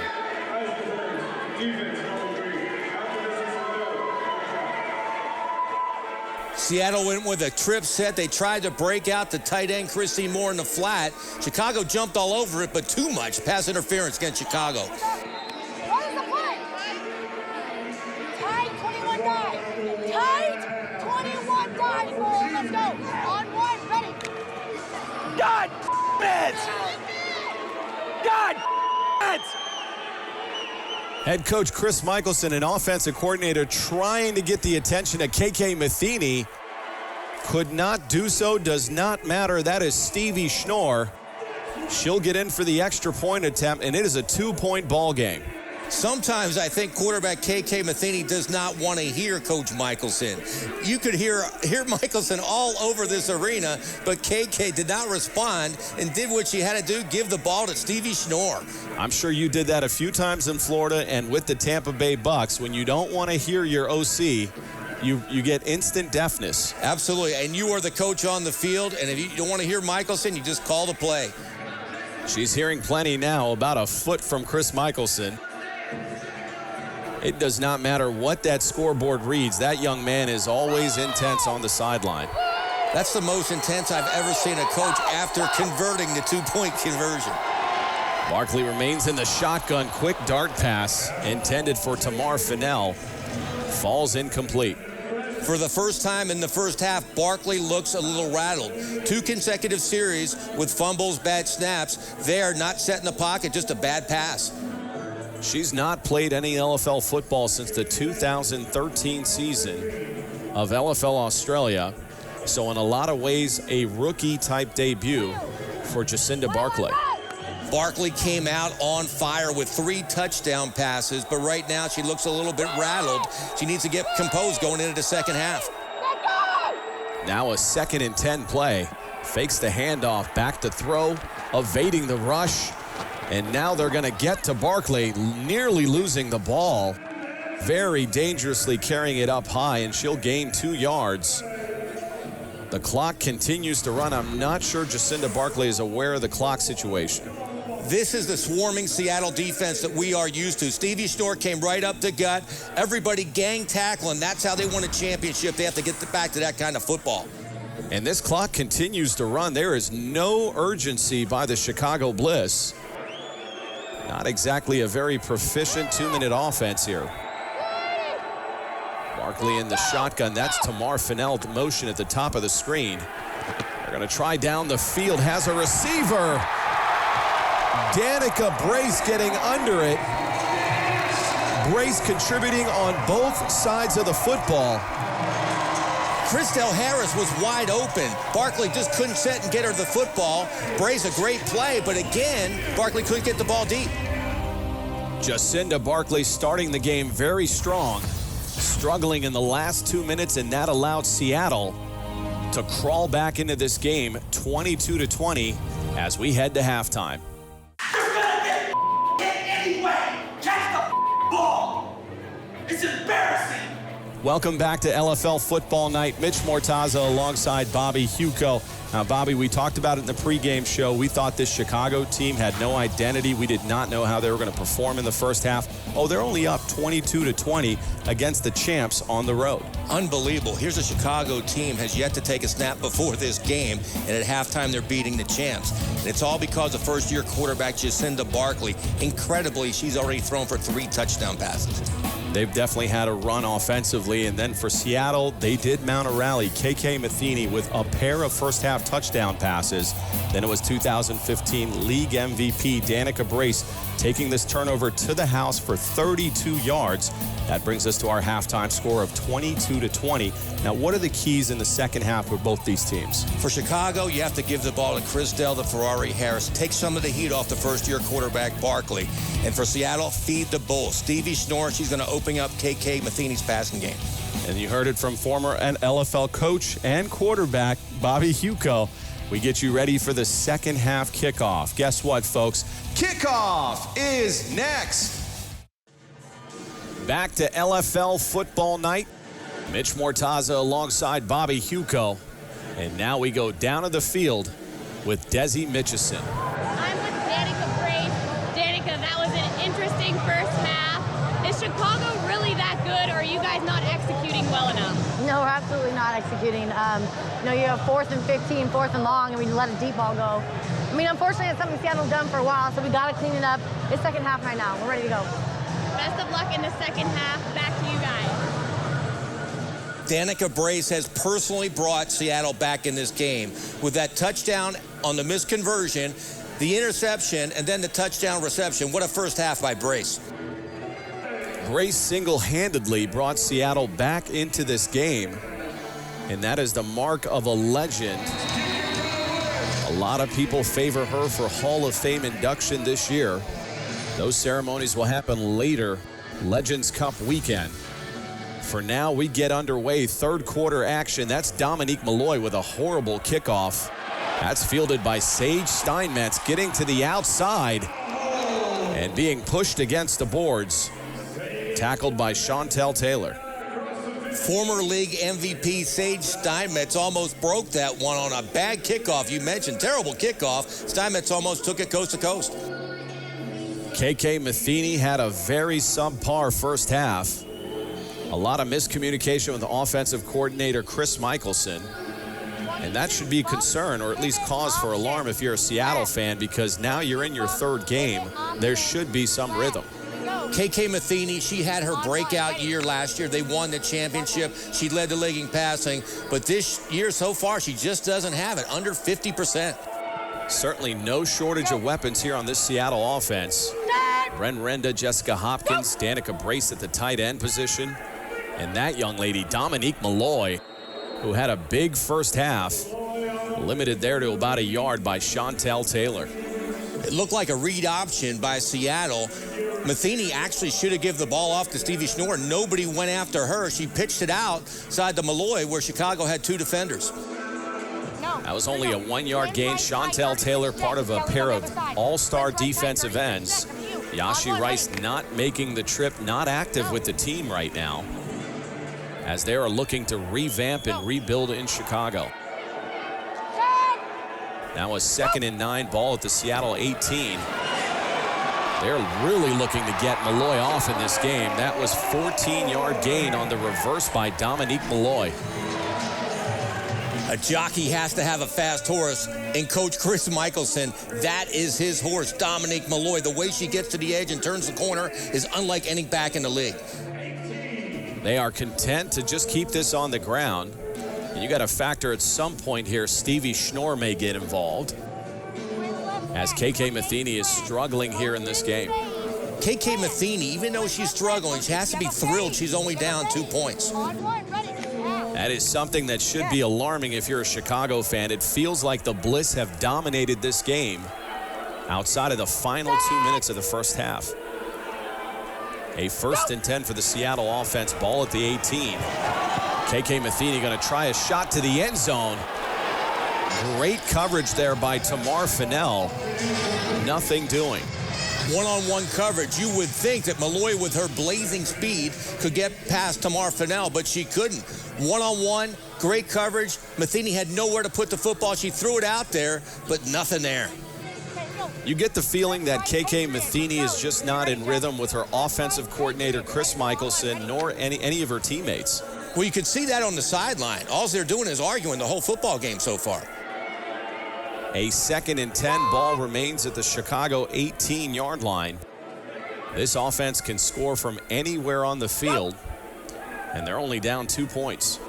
Seattle went with a trip set. They tried to break out the tight end Christine Moore in the flat. Chicago jumped all over it, but too much pass interference against Chicago. What is the play? Tight 21 guys. Tight 21 guys. Let's go. On one, ready. God it! God it! Head coach Chris Michelson and offensive coordinator trying to get the attention of KK Matheny. could not do so, does not matter. That is Stevie Schnorr. She'll get in for the extra point attempt, and it is a 2-point ball game. Sometimes I think quarterback KK Matheny does not want to hear Coach Michelson. You could hear Michelson all over this arena, but KK did not respond and did what she had to do, give the ball to Stevie Schnorr. I'm sure you did that a few times in Florida and with the Tampa Bay Bucks. When you don't want to hear your OC, you get instant deafness. Absolutely, and you are the coach on the field, and if you don't want to hear Michelson, you just call the play. She's hearing plenty now, about a foot from Chris Michelson. It does not matter what that scoreboard reads. That young man is always intense on the sideline. That's the most intense I've ever seen a coach after converting the 2-point conversion. Barkley remains in the shotgun. Quick dart pass intended for Tamar Fennell. Falls incomplete. For the first time in the first half, Barkley looks a little rattled. 2 consecutive series with fumbles, bad snaps. There, not set in the pocket, just a bad pass. She's not played any LFL football since the 2013 season of LFL Australia. So in a lot of ways, a rookie-type debut for Jacinda Barkley. Barkley came out on fire with 3 touchdown passes, but right now she looks a little bit rattled. She needs to get composed going into the second half. Now a 2nd and 10 play. Fakes the handoff, back to throw, evading the rush. And now they're going to get to Barkley, nearly losing the ball. Very dangerously carrying it up high, and she'll gain 2 yards. The clock continues to run. I'm not sure Jacinda Barkley is aware of the clock situation. This is the swarming Seattle defense that we are used to. Stevie Schnorr came right up the gut. Everybody gang tackling. That's how they win a championship. They have to get back to that kind of football. And this clock continues to run. There is no urgency by the Chicago Bliss. Not exactly a very proficient 2-minute offense here. Barkley in the shotgun. That's Tamar Fennell to motion at the top of the screen. They're going to try down the field. Has a receiver. Danica Brace getting under it. Brace contributing on both sides of the football. Chrisdell Harris was wide open. Barkley just couldn't set and get her the football. Brace a great play, but again, Barkley couldn't get the ball deep. Jacinda Barkley starting the game very strong, struggling in the last 2 minutes, and that allowed Seattle to crawl back into this game 22-20 as we head to halftime. You're gonna get anyway. Catch the ball. It's embarrassing. Welcome back to LFL Football Night. Mitch Mortaza alongside Bobby Huco. Now, Bobby, we talked about it in the pregame show. We thought this Chicago team had no identity. We did not know how they were going to perform in the first half. Oh, they're only up 22-20 against the champs on the road. Unbelievable. Here's a Chicago team has yet to take a snap before this game, and at halftime they're beating the champs. And it's all because of first-year quarterback Jacinda Barkley. Incredibly, she's already thrown for 3 touchdown passes. They've definitely had a run offensively, and then for Seattle, they did mount a rally. KK Matheny with a pair of first-half touchdown passes. Then it was 2015 league MVP Danica Brace taking this turnover to the house for 32 yards. That brings us to our halftime score of 22-20. Now, what are the keys in the second half for both these teams? For Chicago, you have to give the ball to Chrisdell, the Ferrari Harris. Take some of the heat off the first-year quarterback, Barkley. And for Seattle, feed the bull. Stevie Schnorr, she's going to open up KK Matheny's passing game. And you heard it from former LFL coach and quarterback Bobby Huco. We get you ready for the second half kickoff. Guess what, folks? Kickoff is next. Back to LFL Football Night. Mitch Mortaza alongside Bobby Huco. And now we go down to the field with Desi Mitchison. I'm with Danica Brace. Danica, that was an interesting first half. Is Chicago really that good, or are you guys not executing well enough? No, we're absolutely not executing. You have 4th and 15, 4th and long, and we let a deep ball go. I mean, unfortunately, it's something Seattle's done for a while, so we got to clean it up. It's second half right now. We're ready to go. Best of luck in the second half. Back to you guys. Danica Brace has personally brought Seattle back in this game with that touchdown on the missed conversion, the interception, and then the touchdown reception. What a first half by Brace. Brace single-handedly brought Seattle back into this game. and that is the mark of a legend. A lot of people favor her for Hall of Fame induction this year. Those ceremonies will happen later, Legends Cup weekend. For now, we get underway. Third quarter action. That's Dominique Malloy with a horrible kickoff. That's fielded by Sage Steinmetz, getting to the outside and being pushed against the boards. Tackled by Chantel Taylor. Former league MVP Sage Steinmetz almost broke that one on a bad kickoff. You mentioned terrible kickoff. Steinmetz almost took it coast to coast. KK Matheny had a very subpar first half. A lot of miscommunication with the offensive coordinator Chris Michelson. And that should be a concern, or at least cause for alarm if you're a Seattle fan, because now you're in your third game. There should be some rhythm. KK Matheny, she had her breakout year last year. They won the championship. She led the league in passing. But this year so far, she just doesn't have it, under 50%. Certainly no shortage of weapons here on this Seattle offense. Bren Renda, Jessica Hopkins, Danica Brace at the tight end position. And that young lady, Dominique Malloy, who had a big first half, limited there to about a yard by Chantel Taylor. It looked like a read option by Seattle. Matheny actually should have given the ball off to Stevie Schnorr. Nobody went after her. She pitched it outside to Malloy, where Chicago had two defenders. That was only a 1-yard gain. Chantel Taylor, part of a pair of all-star defensive ends. Yashi Rice not making the trip, not active with the team right now, as they are looking to revamp and rebuild in Chicago. Now a 2nd and 9, ball at the Seattle 18. They're really looking to get Malloy off in this game. That was 14-yard gain on the reverse by Dominique Malloy. A jockey has to have a fast horse, and Coach Chris Michelson, that is his horse, Dominique Malloy. The way she gets to the edge and turns the corner is unlike any back in the league. They are content to just keep this on the ground. And you got to factor at some point here, Stevie Schnorr may get involved, as KK Matheny is struggling here in this game. KK Matheny, even though she's struggling, she has to be thrilled she's only down 2 points. That is something that should be alarming if you're a Chicago fan. It feels like the Bliss have dominated this game outside of the final 2 minutes of the first half. A 1st and 10 for the Seattle offense, ball at the 18. KK Matheny going to try a shot to the end zone. Great coverage there by Tamar Fennell. Nothing doing. One-on-one coverage. You would think that Malloy, with her blazing speed, could get past Tamar Fennell, but she couldn't. One-on-one, great coverage. Matheny had nowhere to put the football. She threw it out there, but nothing there. You get the feeling that KK Matheny is just not in rhythm with her offensive coordinator, Chris Michelson, nor any of her teammates. Well, you could see that on the sideline. All they're doing is arguing the whole football game so far. A 2nd and 10, ball remains at the Chicago 18-yard line. This offense can score from anywhere on the field, and they're only down 2 points.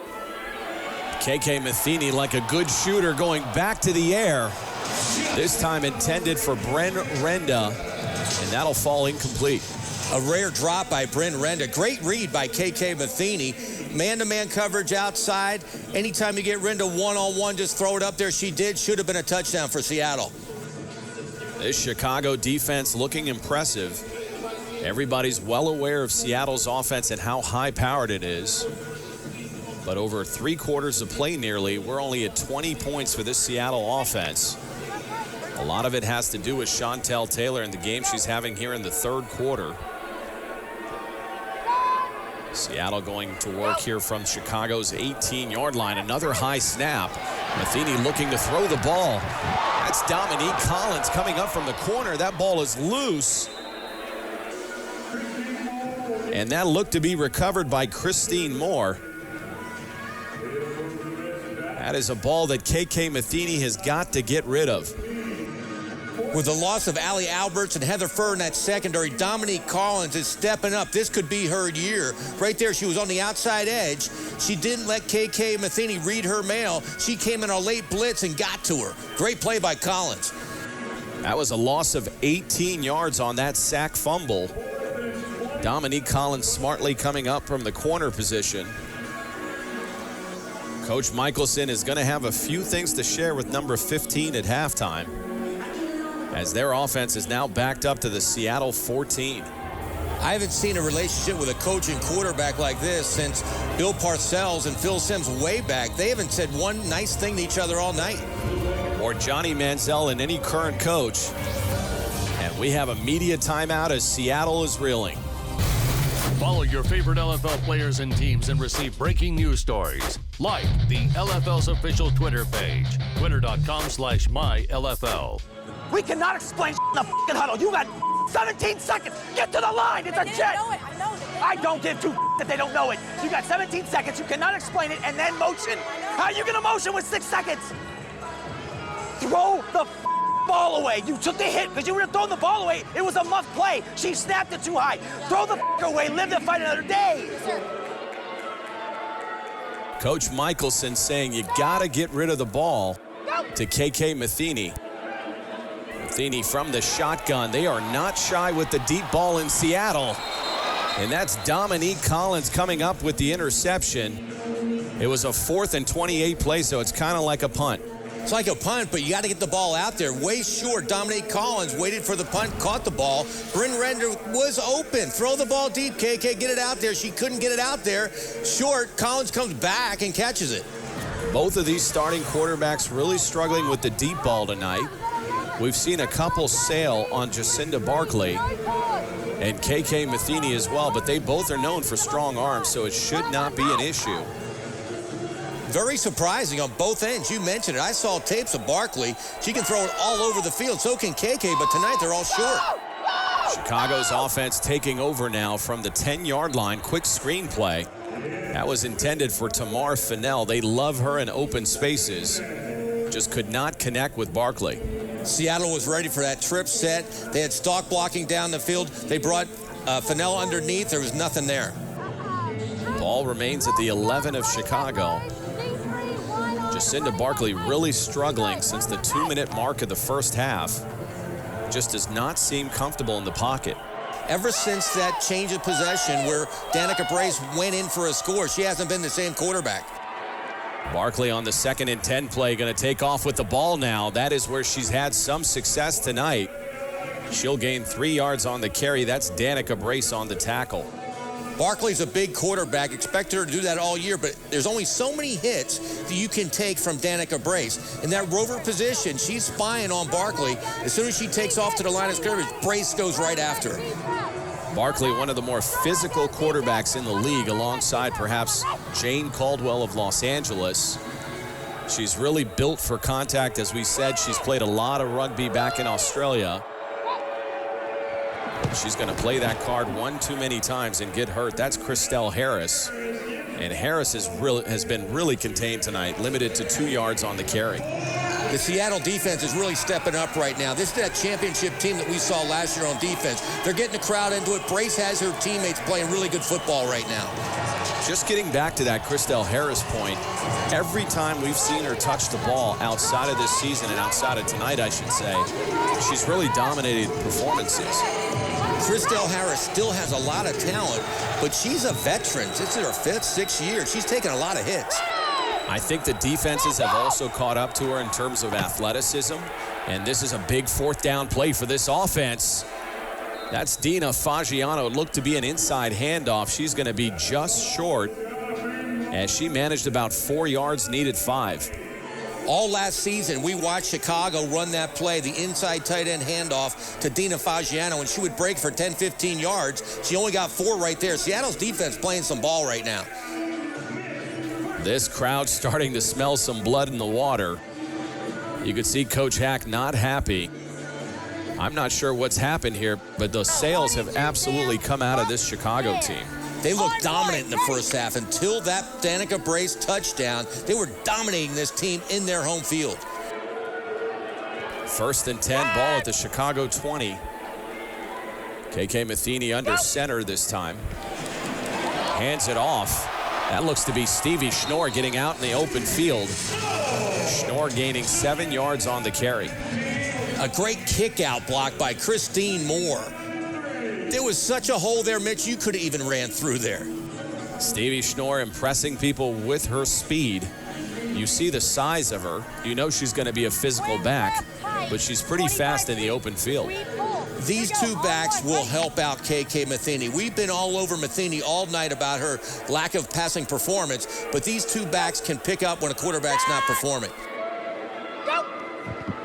KK Matheny, like a good shooter, going back to the air. This time intended for Bren Renda, and that'll fall incomplete. A rare drop by Bren Renda. Great read by KK Matheny. Man-to-man coverage outside. Anytime you get Renda one-on-one, just throw it up there. She did. Should have been a touchdown for Seattle. This Chicago defense looking impressive. Everybody's well aware of Seattle's offense and how high-powered it is. But over 3 quarters of play nearly, we're only at 20 points for this Seattle offense. A lot of it has to do with Chantel Taylor and the game she's having here in the third quarter. Seattle going to work here from Chicago's 18-yard line. Another high snap. Matheny looking to throw the ball. That's Dominique Collins coming up from the corner. That ball is loose. And that looked to be recovered by Christine Moore. That is a ball that KK Matheny has got to get rid of. With the loss of Allie Alberts and Heather Furr in that secondary, Dominique Collins is stepping up. This could be her year. Right there, she was on the outside edge. She didn't let KK Matheny read her mail. She came in a late blitz and got to her. Great play by Collins. That was a loss of 18 yards on that sack fumble. Dominique Collins smartly coming up from the corner position. Coach Michelson is going to have a few things to share with number 15 at halftime, as their offense is now backed up to the Seattle 14. I haven't seen a relationship with a coach and quarterback like this since Bill Parcells and Phil Simms way back. They haven't said one nice thing to each other all night. More Johnny Manziel than any current coach. And we have a media timeout as Seattle is reeling. Follow your favorite LFL players and teams and receive breaking news stories. Like the LFL's official Twitter page, twitter.com/mylfl. We cannot explain in the fucking huddle. You got 17 seconds. Get to the line. It's a jet. I don't give two that they don't know it. You got 17 seconds. You cannot explain it and then motion. How are you going to motion with 6 seconds? Throw the ball away. You took the hit because you would have thrown the ball away. It was a muff play. She snapped it too high. Throw the away. Live to fight another day. Coach Michelson saying you got to get rid of the ball to KK Matheny. Matheny from the shotgun. They are not shy with the deep ball in Seattle. And that's Dominique Collins coming up with the interception. It was a 4th and 28 play, so it's kind of like a punt. It's like a punt, but you got to get the ball out there. Way short. Dominique Collins waited for the punt, caught the ball. Bryn Render was open. Throw the ball deep, KK. Get it out there. She couldn't get it out there. Short. Collins comes back and catches it. Both of these starting quarterbacks really struggling with the deep ball tonight. We've seen a couple sail on Jacinda Barkley and KK Matheny as well, but they both are known for strong arms, so it should not be an issue. Very surprising on both ends. You mentioned it. I saw tapes of Barkley. She can throw it all over the field. So can KK, but tonight they're all short. Chicago's offense taking over now from the 10-yard line. Quick screen play. That was intended for Tamar Fennell. They love her in open spaces. Just could not connect with Barkley. Seattle was ready for that trip set. They had stock blocking down the field. They brought Fennell underneath. There was nothing there. Ball remains at the 11 of Chicago. Jacinda Barkley really struggling since the 2-minute mark of the first half. Just does not seem comfortable in the pocket. Ever since that change of possession where Danica Brace went in for a score, she hasn't been the same quarterback. Barkley on the 2nd and 10 play, going to take off with the ball now. That is where she's had some success tonight. She'll gain 3 yards on the carry. That's Danica Brace on the tackle. Barkley's a big quarterback. Expect her to do that all year, but there's only so many hits that you can take from Danica Brace. In that rover position, she's spying on Barkley. As soon as she takes off to the line of scrimmage, Brace goes right after her. Barkley, one of the more physical quarterbacks in the league, alongside perhaps Jane Caldwell of Los Angeles. She's really built for contact. As we said, she's played a lot of rugby back in Australia. She's going to play that card one too many times and get hurt. That's Christelle Harris. And Harris has been really contained tonight, limited to 2 yards on the carry. The Seattle defense is really stepping up right now. This is that championship team that we saw last year on defense. They're getting the crowd into it. Brace has her teammates playing really good football right now. Just getting back to that Christelle Harris point, every time we've seen her touch the ball outside of this season and outside of tonight, I should say, she's really dominated performances. Christelle Harris still has a lot of talent, but she's a veteran. This is her 5th, 6th year. She's taken a lot of hits. I think the defenses have also caught up to her in terms of athleticism, and this is a big 4th down play for this offense. That's Dina Fagiano. It looked to be an inside handoff. She's going to be just short as she managed about 4 yards, needed 5. All last season, we watched Chicago run that play, the inside tight end handoff to Dina Fagiano, and she would break for 10, 15 yards. She only got 4 right there. Seattle's defense playing some ball right now. This crowd starting to smell some blood in the water. You could see Coach Hack not happy. I'm not sure what's happened here, but the sails have absolutely come out of this Chicago team. They looked dominant in the first half until that Danica Brace touchdown. They were dominating this team in their home field. 1st and 10, ball at the Chicago 20. KK Matheny under center this time. Hands it off. That looks to be Stevie Schnorr getting out in the open field. Schnorr gaining 7 yards on the carry. A great kick out block by Christine Moore. There was such a hole there, Mitch, you could have even ran through there. Stevie Schnorr impressing people with her speed. You see the size of her. You know she's going to be a physical back, but she's pretty fast in the open field. These two backs will help out KK Matheny. We've been all over Matheny all night about her lack of passing performance, but these two backs can pick up when a quarterback's not performing.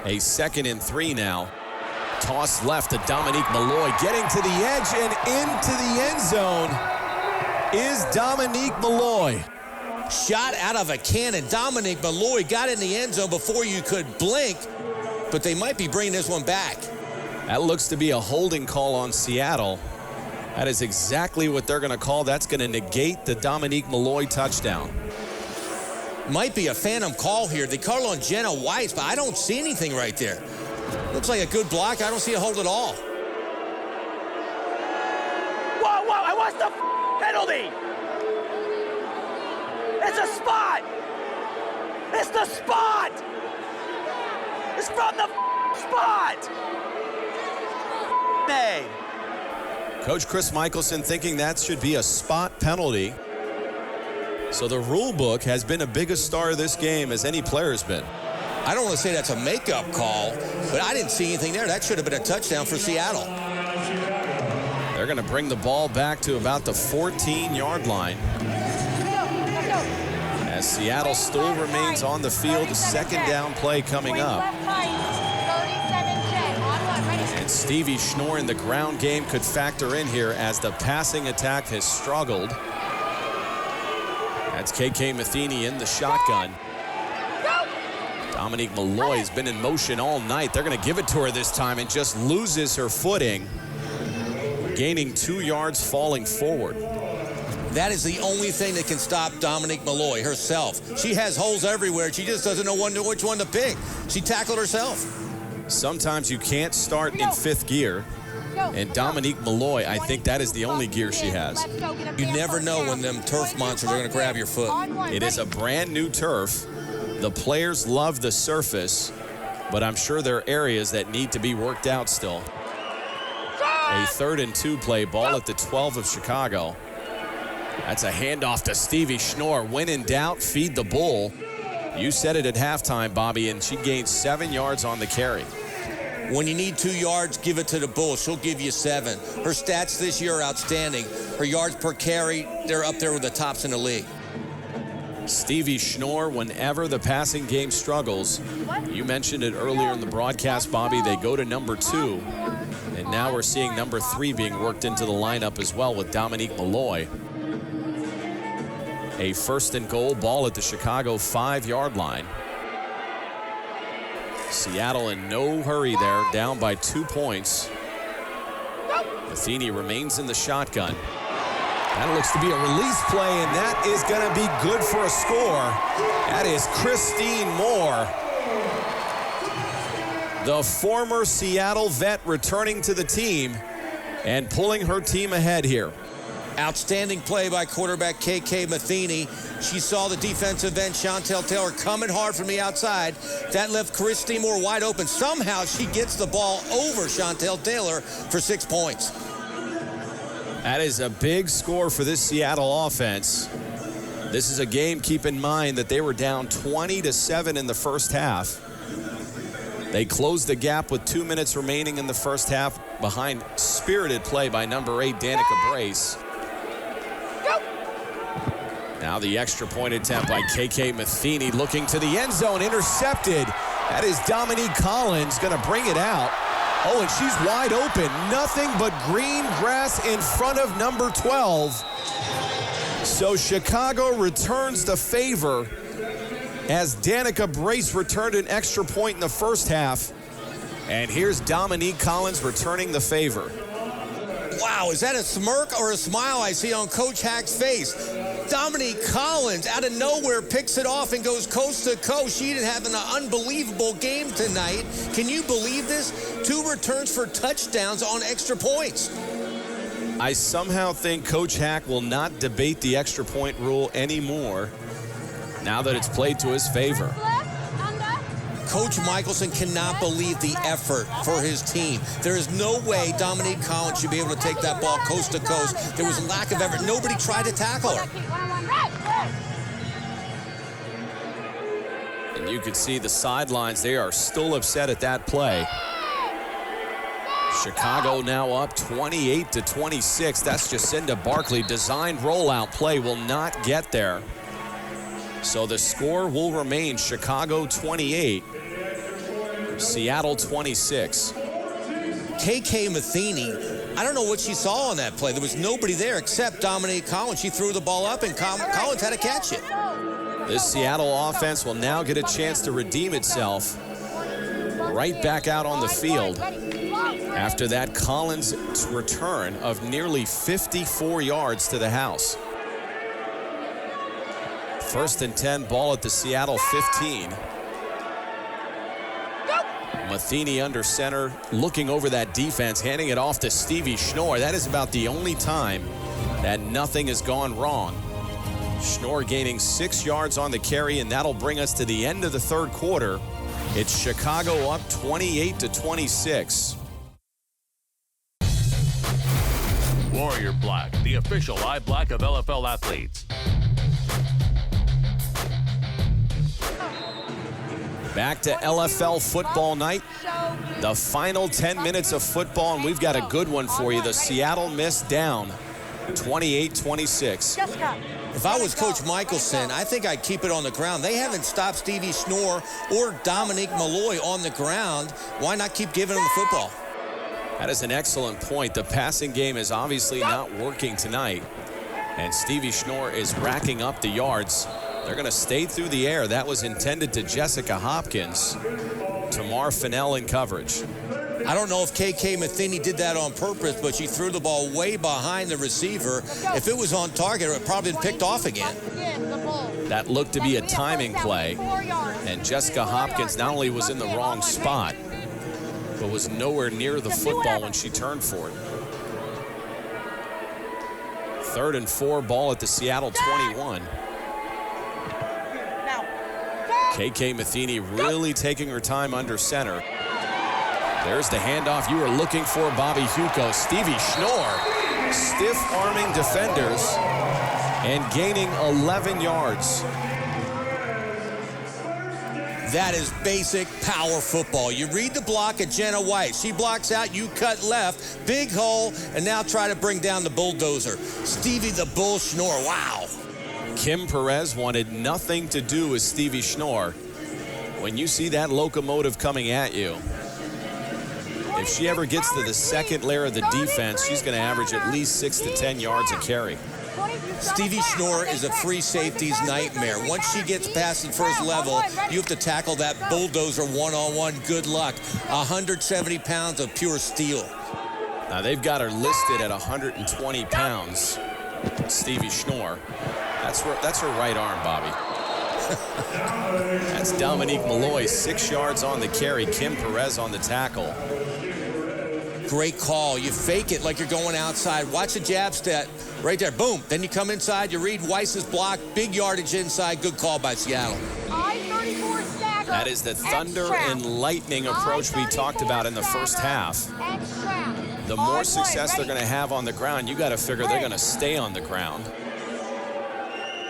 A 2nd and 3 now. Toss left to Dominique Malloy, getting to the edge and into the end zone is Dominique Malloy. Shot out of a cannon. Dominique Malloy got in the end zone before you could blink, but they might be bringing this one back. That looks to be a holding call on Seattle. That is exactly what they're going to call. That's going to negate the Dominique Malloy touchdown. Might be a phantom call here. They call on Jenna Weiss, but I don't see anything right there. Looks like a good block. I don't see a hold at all. Whoa, whoa, I want the penalty. It's a spot. It's the spot. It's from the spot. Hey. Coach Chris Michelson thinking that should be a spot penalty. So the rule book has been a big a star of this game as any player has been. I don't want to say that's a makeup call, but I didn't see anything there. That should have been a touchdown for Seattle. They're going to bring the ball back to about the 14-yard line. As Seattle still remains on the field, the 2nd down play coming up. And Stevie Schnorr in the ground game could factor in here as the passing attack has struggled. That's KK Matheny in the shotgun. Dominique Malloy has been in motion all night. They're going to give it to her this time and just loses her footing, gaining 2 yards, falling forward. That is the only thing that can stop Dominique Malloy herself. She has holes everywhere. She just doesn't know which one to pick. She tackled herself. Sometimes you can't start in 5th gear. And Dominique Malloy, I think that is the only gear she has. You never know when them turf monsters are going to grab your foot. It is a brand new turf. The players love the surface, but I'm sure there are areas that need to be worked out still. A 3rd and 2 play, ball at the 12 of Chicago. That's a handoff to Stevie Schnorr. When in doubt, feed the bull. You said it at halftime, Bobby, and she gained 7 yards on the carry. When you need 2 yards, give it to the bull. She'll give you 7. Her stats this year are outstanding. Her yards per carry, they're up there with the tops in the league. Stevie Schnorr, whenever the passing game struggles, you mentioned it earlier in the broadcast, Bobby, they go to number 2. And now we're seeing number 3 being worked into the lineup as well with Dominique Malloy. A 1st and goal, ball at the Chicago 5-yard line. Seattle in no hurry there, down by 2 points. Matheny remains in the shotgun. That looks to be a release play, and that is going to be good for a score. That is Christine Moore, the former Seattle vet, returning to the team and pulling her team ahead here. Outstanding play by quarterback KK Matheny. She saw the defensive end, Chantel Taylor, coming hard from the outside. That left Christine Moore wide open. Somehow she gets the ball over Chantel Taylor for 6 points. That is a big score for this Seattle offense. This is a game, keep in mind, that they were down 20-7 in the first half. They closed the gap with 2 minutes remaining in the first half behind spirited play by number 8, Danica Brace. Now the extra point attempt by KK Matheny, looking to the end zone, intercepted. That is Dominique Collins going to bring it out. Oh, and she's wide open. Nothing but green grass in front of number 12. So Chicago returns the favor as Danica Brace returned an extra point in the first half. And here's Dominique Collins returning the favor. Wow, is that a smirk or a smile I see on Coach Hack's face? Dominique Collins out of nowhere picks it off and goes coast to coast. She didn't have an unbelievable game tonight. Can you believe this? 2 returns for touchdowns on extra points. I somehow think Coach Hack will not debate the extra point rule anymore now that it's played to his favor. Coach Michelson cannot believe the effort for his team. There is no way Dominique Collins should be able to take that ball coast to coast. There was a lack of effort. Nobody tried to tackle her. And you can see the sidelines, they are still upset at that play. Chicago now up 28-26. That's Jacinda Barkley. Designed rollout play will not get there. So the score will remain Chicago 28, Seattle 26. KK Matheny, I don't know what she saw on that play. There was nobody there except Dominique Collins. She threw the ball up and Collins had to catch it. This Seattle offense will now get a chance to redeem itself. Right back out on the field after that Collins return of nearly 54 yards to the house. First and 10, ball at the Seattle 15. Matheny under center, looking over that defense, handing it off to Stevie Schnorr. That is about the only time that nothing has gone wrong. Schnorr gaining 6 yards on the carry, and that'll bring us to the end of the third quarter. It's Chicago up 28-26. Warrior Black, the official eye black of LFL athletes. Back to LFL football night. The final 10 minutes of football, and we've got a good one for you. The Seattle Miss down 28-26. If I was Coach Michelson, I think I'd keep it on the ground. They haven't stopped Stevie Schnorr or Dominique Malloy on the ground. Why not keep giving them the football? That is an excellent point. The passing game is obviously not working tonight, and Stevie Schnorr is racking up the yards. They're going to stay through the air. That was intended to Jessica Hopkins. Tamar Fennell in coverage. I don't know if KK Matheny did that on purpose, but she threw the ball way behind the receiver. If it was on target, it would probably been picked off again. That looked to be a timing play, and Jessica Hopkins not only was in the wrong spot, but was nowhere near the football when she turned for it. 3rd and 4, ball at the Seattle 21. KK Matheny really taking her time under center. There's the handoff you were looking for, Bobby Hugo. Stevie Schnorr stiff-arming defenders and gaining 11 yards. That is basic power football. You read the block of Jenna White. She blocks out, you cut left, big hole, and now try to bring down the bulldozer. Stevie the Bull Schnorr, wow. Kim Perez wanted nothing to do with Stevie Schnorr. When you see that locomotive coming at you, if she ever gets to the second layer of the defense, she's going to average at least 6 to 10 yards a carry. Stevie Schnorr is a free safety's nightmare. Once she gets past the first level, you have to tackle that bulldozer one-on-one. Good luck. 170 pounds of pure steel. Now they've got her listed at 120 pounds. Stevie Schnorr. That's her right arm, Bobby. That's Dominique Malloy, 6 yards on the carry. Kim Perez on the tackle. Great call. You fake it like you're going outside. Watch the jab step. Right there. Boom. Then you come inside. You read Weiss's block. Big yardage inside. Good call by Seattle. That is the thunder and lightning approach we talked about in the first half. The more success they're going to have on the ground, you got to figure they're going to stay on the ground.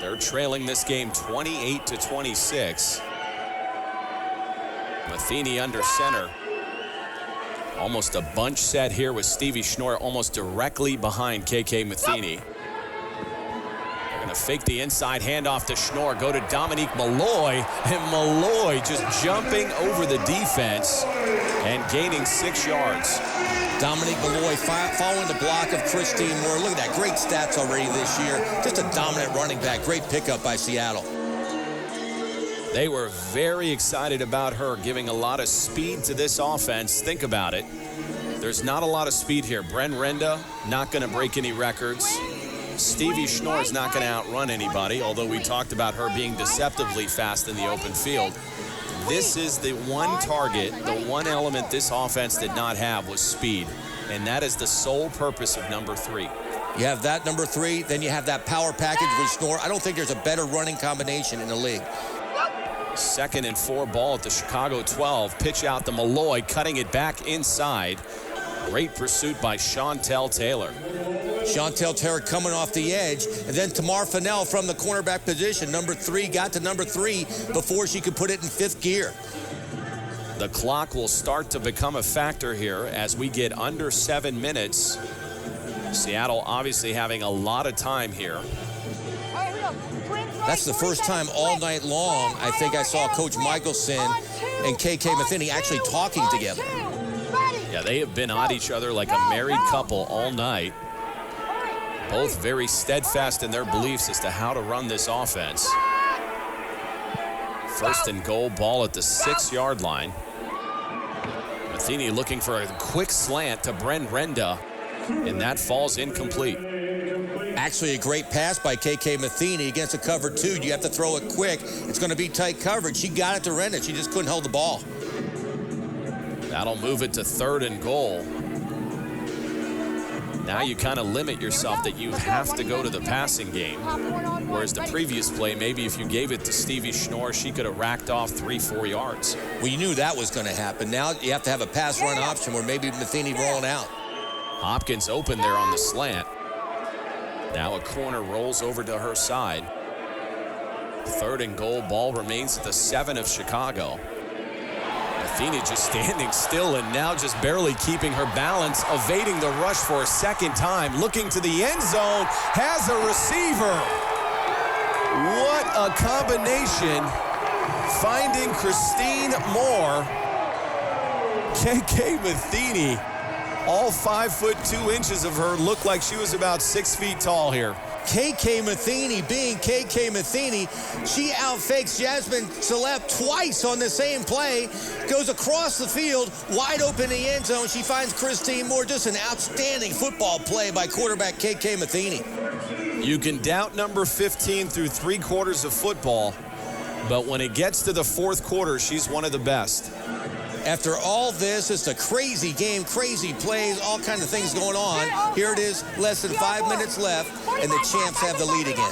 They're trailing this game 28-26. Matheny under center. Almost a bunch set here with Stevie Schnorr almost directly behind KK Matheny. They're going to fake the inside handoff to Schnorr, go to Dominique Malloy, and Malloy just jumping over the defense and gaining 6 yards. Dominique Malloy following the block of Christine Moore. Look at that, great stats already this year. Just a dominant running back. Great pickup by Seattle. They were very excited about her, giving a lot of speed to this offense. Think about it. There's not a lot of speed here. Bren Renda, not going to break any records. Stevie Schnorr is not going to outrun anybody, although we talked about her being deceptively fast in the open field. This is the one target, the one element this offense did not have was speed, and that is the sole purpose of number 3. You have that number 3, then you have that power package with Schnorr. I don't think there's a better running combination in the league. 2nd and 4, ball at the Chicago 12. Pitch out to Malloy, cutting it back inside. Great pursuit by Chantel Taylor. Chantel Taylor coming off the edge, and then Tamar Fennell from the cornerback position. Number 3 got to number 3 before she could put it in 5th gear. The clock will start to become a factor here as we get under 7 minutes. Seattle obviously having a lot of time here. That's the first time all night long I think I saw Coach Michelson and KK Matheny actually talking together. Yeah, they have been on each other like a married couple all night. Both very steadfast in their beliefs as to how to run this offense. First and goal, ball at the 6-yard line. Matheny looking for a quick slant to Bren Renda, and that falls incomplete. Actually, a great pass by KK Matheny against a cover 2. You have to throw it quick. It's going to be tight coverage. She got it to Renda. She just couldn't hold the ball. That'll move it to 3rd and goal. Now you kind of limit yourself that you have to go to the passing game. Whereas the previous play, maybe if you gave it to Stevie Schnorr, she could have racked off 3-4 yards. Well, you knew that was going to happen. Now you have to have a pass run option where maybe Matheny rolling out. Hopkins open there on the slant. Now a corner rolls over to her side. 3rd and goal, ball remains at the 7 of Chicago. Matheny just standing still and now just barely keeping her balance, evading the rush for a second time, looking to the end zone, has a receiver. What a combination. Finding Christine Moore. KK Matheny, all 5'2" of her, looked like she was about 6 feet tall here. KK Matheny being KK Matheny, she outfakes Jasmine Salep twice on the same play, goes across the field, wide open in the end zone. She finds Christine Moore. Just an outstanding football play by quarterback KK Matheny. You can doubt number 15 through 3 quarters of football, but when it gets to the 4th quarter, she's one of the best. After all this, it's a crazy game, crazy plays, all kinds of things going on. Here it is, less than 5 minutes left, and the champs have the lead again.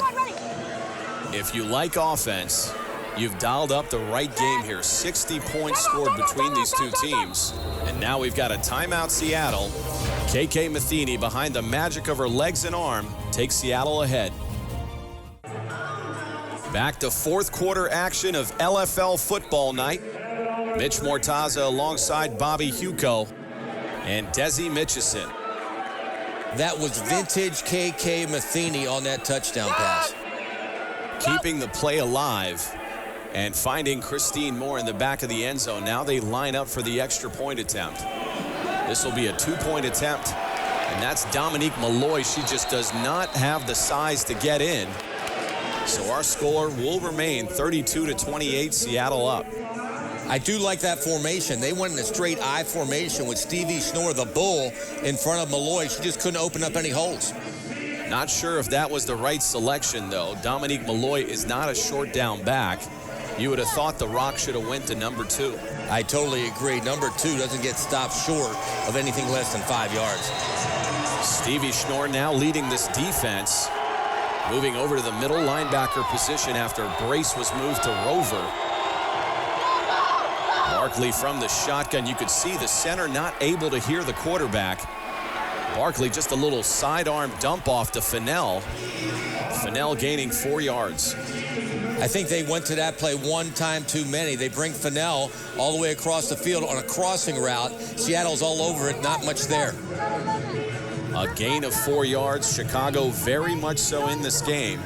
If you like offense, you've dialed up the right game here. 60 points scored between these two teams. And now we've got a timeout Seattle. KK Matheny, behind the magic of her legs and arm, takes Seattle ahead. Back to 4th quarter action of LFL football night. Mitch Mortaza alongside Bobby Huco and Desi Mitchison. That was vintage KK Matheny on that touchdown pass. Keeping the play alive and finding Christine Moore in the back of the end zone. Now they line up for the extra point attempt. This will be a 2-point attempt, and that's Dominique Malloy. She just does not have the size to get in. So our score will remain 32-28, Seattle up. I do like that formation. They went in a straight I formation with Stevie Schnorr, the bull, in front of Malloy. She just couldn't open up any holes. Not sure if that was the right selection, though. Dominique Malloy is not a short down back. You would have thought the rock should have went to number 2. I totally agree. Number 2 doesn't get stopped short of anything less than 5 yards. Stevie Schnorr now leading this defense. Moving over to the middle linebacker position after Brace was moved to Rover. Barkley from the shotgun. You could see the center not able to hear the quarterback. Barkley just a little sidearm dump off to Fennell. Fennell gaining 4 yards. I think they went to that play one time too many. They bring Fennell all the way across the field on a crossing route. Seattle's all over it, not much there. A gain of 4 yards. Chicago very much so in this game.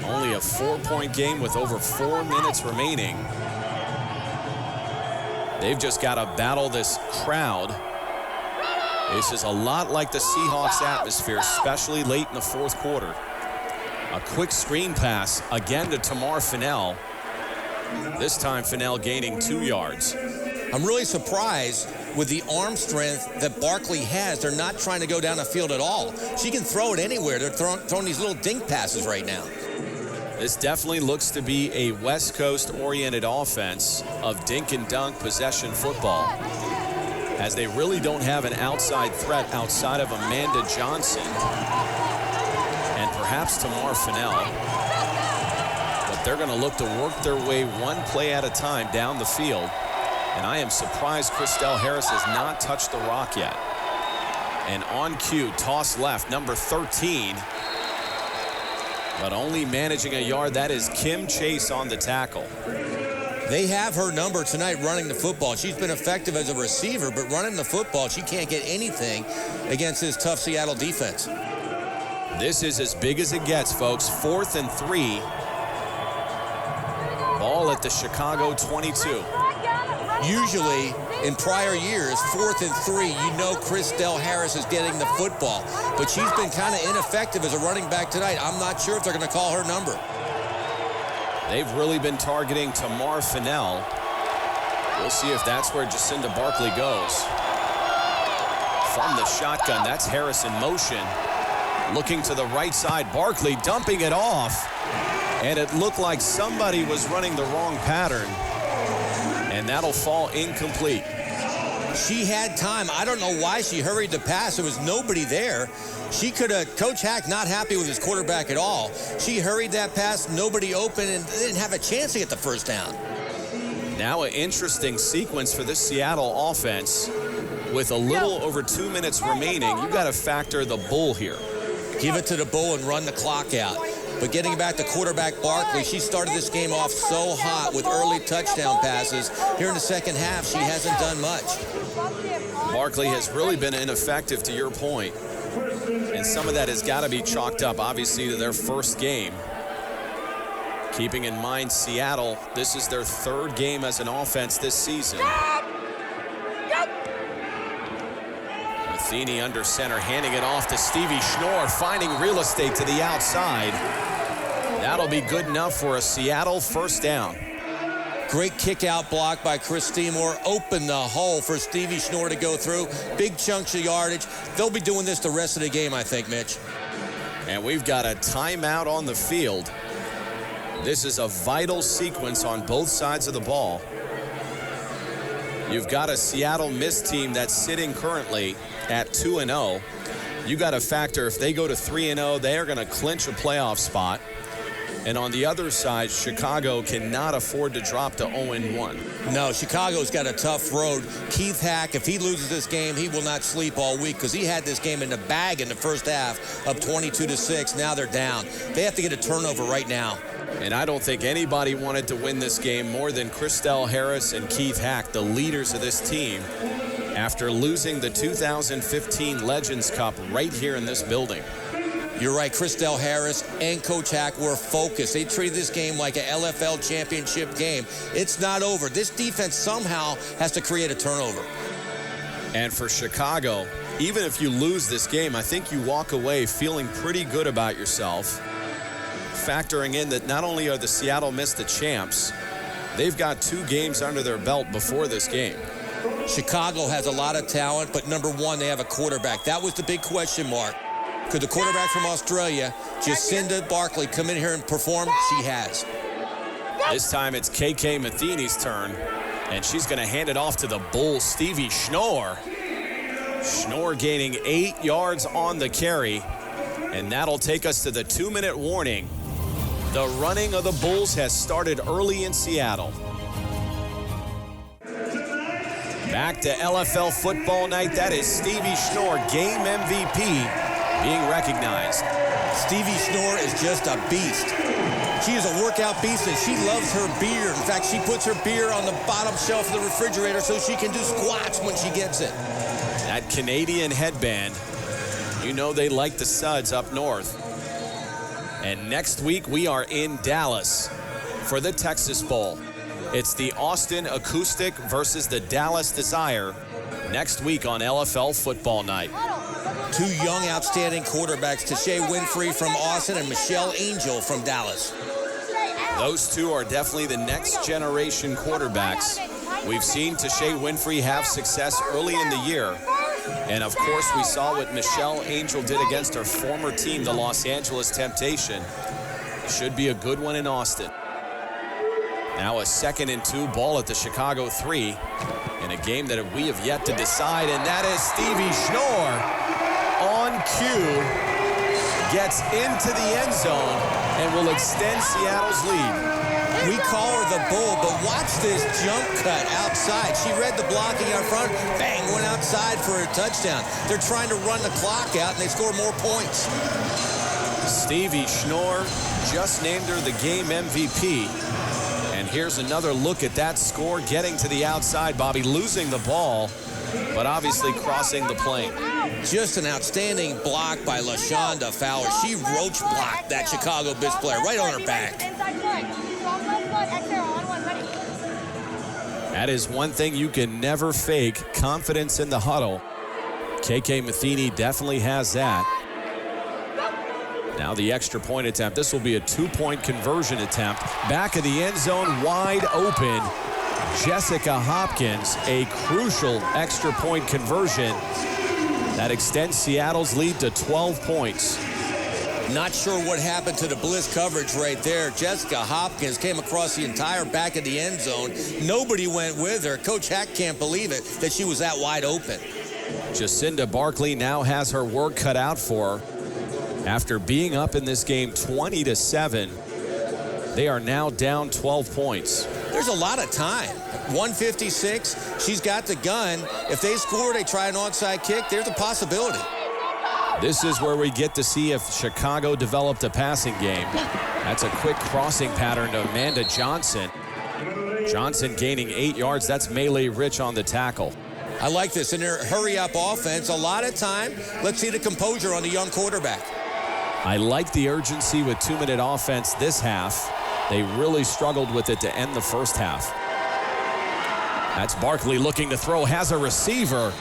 Only a 4-point game with over 4 minutes remaining. They've just got to battle this crowd. This is a lot like the Seahawks atmosphere, especially late in the 4th quarter. A quick screen pass again to Tamar Fennell. This time Fennell gaining 2 yards. I'm really surprised with the arm strength that Barkley has. They're not trying to go down the field at all. She can throw it anywhere. They're throwing these little dink passes right now. This definitely looks to be a West Coast-oriented offense of dink and dunk possession football, as they really don't have an outside threat outside of Amanda Johnson and perhaps Tamar Fennell. But they're going to look to work their way one play at a time down the field. And I am surprised Christelle Harris has not touched the rock yet. And on cue, toss left, number 13. But only managing a yard. That is Kim Chase on the tackle. They have her number tonight running the football. She's been effective as a receiver, but running the football, she can't get anything against this tough Seattle defense. This is as big as it gets, folks. 4th and 3. Ball at the Chicago 22. Usually, in prior years, 4th and 3, you know Chrisdell Harris is getting the football. But she's been kind of ineffective as a running back tonight. I'm not sure if they're going to call her number. They've really been targeting Tamar Fennell. We'll see if that's where Jacinda Barkley goes. From the shotgun, that's Harris in motion. Looking to the right side, Barkley dumping it off. And it looked like somebody was running the wrong pattern. And that'll fall incomplete. She had time. I don't know why she hurried the pass. There was nobody there. She could have, Coach Hack not happy with his quarterback at all. She hurried that pass, nobody open, and they didn't have a chance to get the first down. Now an interesting sequence for this Seattle offense. With a little over 2 minutes remaining, you got to factor the bull here. Give it to the bull and run the clock out. But getting back to quarterback Barkley, she started this game off so hot with early touchdown passes. Here in the second half, she hasn't done much. Barkley has really been ineffective, to your point. And some of that has got to be chalked up, obviously, to their first game. Keeping in mind, Seattle, this is their 3rd game as an offense this season. Matheny under center, handing it off to Stevie Schnorr, finding real estate to the outside. That'll be good enough for a Seattle first down. Great kick out block by Chris Seymour. Opened the hole for Stevie Schnorr to go through. Big chunks of yardage. They'll be doing this the rest of the game, I think, Mitch. And we've got a timeout on the field. This is a vital sequence on both sides of the ball. You've got a Seattle Mist team that's sitting currently at 2-0. You got to factor if they go to 3-0, they are going to clinch a playoff spot. And on the other side, Chicago cannot afford to drop to 0-1. No, Chicago's got a tough road. Keith Hack, if he loses this game, he will not sleep all week because he had this game in the bag in the first half, up 22-6. Now they're down. They have to get a turnover right now. And I don't think anybody wanted to win this game more than Chrisdell Harris and Keith Hack, the leaders of this team, after losing the 2015 Legends Cup right here in this building. You're right, Chrisdell Harris and Coach Hack were focused. They treated this game like an LFL championship game. It's not over. This defense somehow has to create a turnover. And for Chicago, even if you lose this game, I think you walk away feeling pretty good about yourself, factoring in that not only are the Seattle Mist the champs, they've got 2 games under their belt before this game. Chicago has a lot of talent, but number one, they have a quarterback. That was the big question mark. Could the quarterback from Australia, Jacinda Barkley, come in here and perform? She has. This time it's KK Matheny's turn, and she's going to hand it off to the bull, Stevie Schnorr. Schnorr gaining 8 yards on the carry, and that'll take us to the 2-minute warning. The running of the Bulls has started early in Seattle. Back to LFL football night. That is Stevie Schnorr, game MVP, being recognized. Stevie Schnorr is just a beast. She is a workout beast, and she loves her beer. In fact, she puts her beer on the bottom shelf of the refrigerator so she can do squats when she gets it. That Canadian headband, you know they like the suds up north. And next week, we are in Dallas for the Texas Bowl. It's the Austin Acoustic versus the Dallas Desire next week on LFL Football Night. 2 young, outstanding quarterbacks, Tashay Winfrey from Austin and Michelle Angel from Dallas. Those 2 are definitely the next generation quarterbacks. We've seen Tashay Winfrey have success early in the year. And of course, we saw what Michelle Angel did against her former team, the Los Angeles Temptation. Should be a good one in Austin. Now a 2nd and 2, ball at the Chicago 3 in a game that we have yet to decide, and that is Stevie Schnorr on cue. gets into the end zone and will extend Seattle's lead. We call her the bull, but watch this jump cut outside. She read the blocking out front, bang, went outside for a touchdown. They're trying to run the clock out, and they score more points. Stevie Schnorr just named her the game MVP. And here's another look at that score, getting to the outside. Bobby losing the ball, but obviously crossing the plane. Just an outstanding block by LaShonda Fowler. She roach blocked that Chicago Bliss player right on her back. That is one thing you can never fake, confidence in the huddle. KK Matheny definitely has that. Now the extra point attempt. This will be a 2-point conversion attempt. Back of the end zone, wide open. Jessica Hopkins, a crucial extra point conversion that extends Seattle's lead to 12 points. Not sure what happened to the Bliss coverage right there. Jessica Hopkins came across the entire back of the end zone. Nobody went with her. Coach Hack can't believe it that she was that wide open. Jacinda Barkley now has her work cut out for her. After being up in this game 20-7, they are now down 12 points. There's a lot of time. 156, she's got the gun. If they score, they try an onside kick. There's a possibility. This is where we get to see if Chicago developed a passing game. That's a quick crossing pattern to Amanda Johnson. Johnson gaining 8 yards. That's Melee Rich on the tackle. I like this. In their hurry-up offense, a lot of time. Let's see the composure on the young quarterback. I like the urgency with 2-minute offense this half. They really struggled with it to end the first half. That's Barkley looking to throw, has a receiver.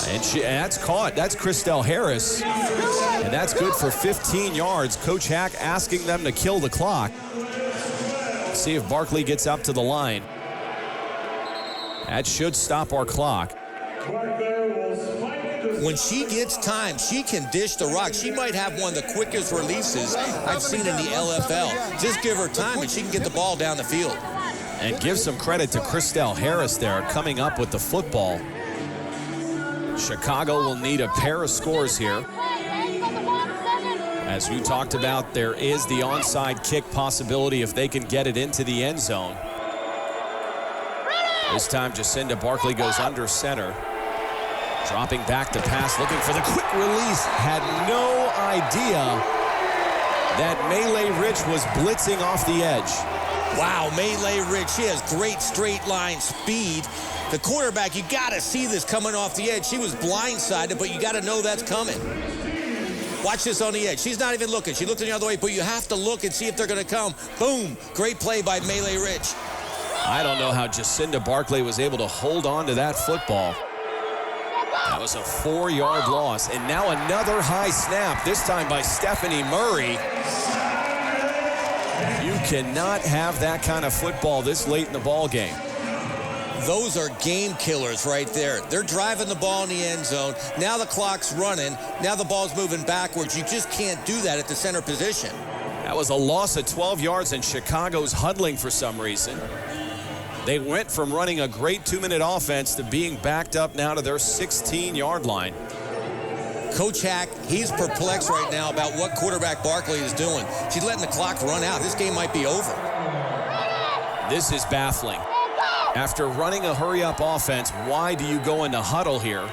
And that's caught. That's Christelle Harris. And that's good for 15 yards. Coach Hack asking them to kill the clock. See if Barkley gets up to the line. That should stop our clock. When she gets time, she can dish the rock. She might have one of the quickest releases I've seen in the LFL. Just give her time and she can get the ball down the field. And give some credit to Christelle Harris there coming up with the football. Chicago will need a pair of scores here. As you talked about, there is the onside kick possibility if they can get it into the end zone. This time Jacinda Barkley goes under center. Dropping back to pass, looking for the quick release. Had no idea that Melee Rich was blitzing off the edge. Wow, Melee Rich, she has great straight line speed. The quarterback, you got to see this coming off the edge. She was blindsided, but you got to know that's coming. Watch this on the edge. She's not even looking. She looked the other way, but you have to look and see if they're going to come. Boom, great play by Melee Rich. I don't know how Jacinda Barkley was able to hold on to that football. That was a 4-yard loss. And now another high snap, this time by Stephanie Murray. You cannot have that kind of football this late in the ball game. Those are game killers right there. They're driving the ball in the end zone. Now the clock's running. Now the ball's moving backwards. You just can't do that at the center position. That was a loss of 12 yards, and Chicago's huddling for some reason. They went from running a great 2-minute offense to being backed up now to their 16-yard line. Coach Hack, he's perplexed right now about what quarterback Barkley is doing. She's letting the clock run out. This game might be over. This is baffling. After running a hurry-up offense, why do you go into huddle here?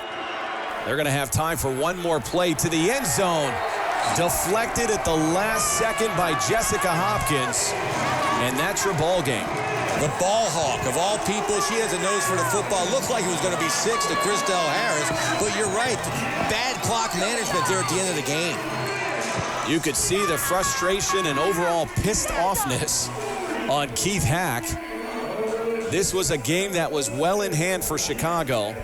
They're going to have time for one more play to the end zone. Deflected at the last second by Jessica Hopkins. And that's your ball game. The ball hawk of all people, she has a nose for the football. Looked like it was going to be 6 to Christelle Harris, but you're right. Bad clock management there at the end of the game. You could see the frustration and overall pissed offness on Keith Hack. This was a game that was well in hand for Chicago,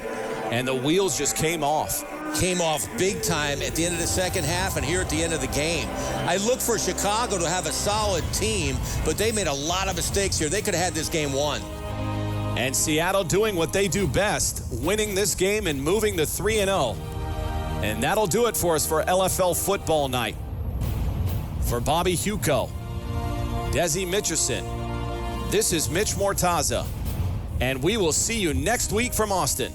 and the wheels just came off. Came off big time at the end of the second half and here at the end of the game. I look for Chicago to have a solid team, but they made a lot of mistakes here. They could have had this game won. And Seattle doing what they do best, winning this game and moving to 3-0. And that'll do it for us for LFL football night. For Bobby Huco, Desi Mitchison, this is Mitch Mortaza, and we will see you next week from Austin.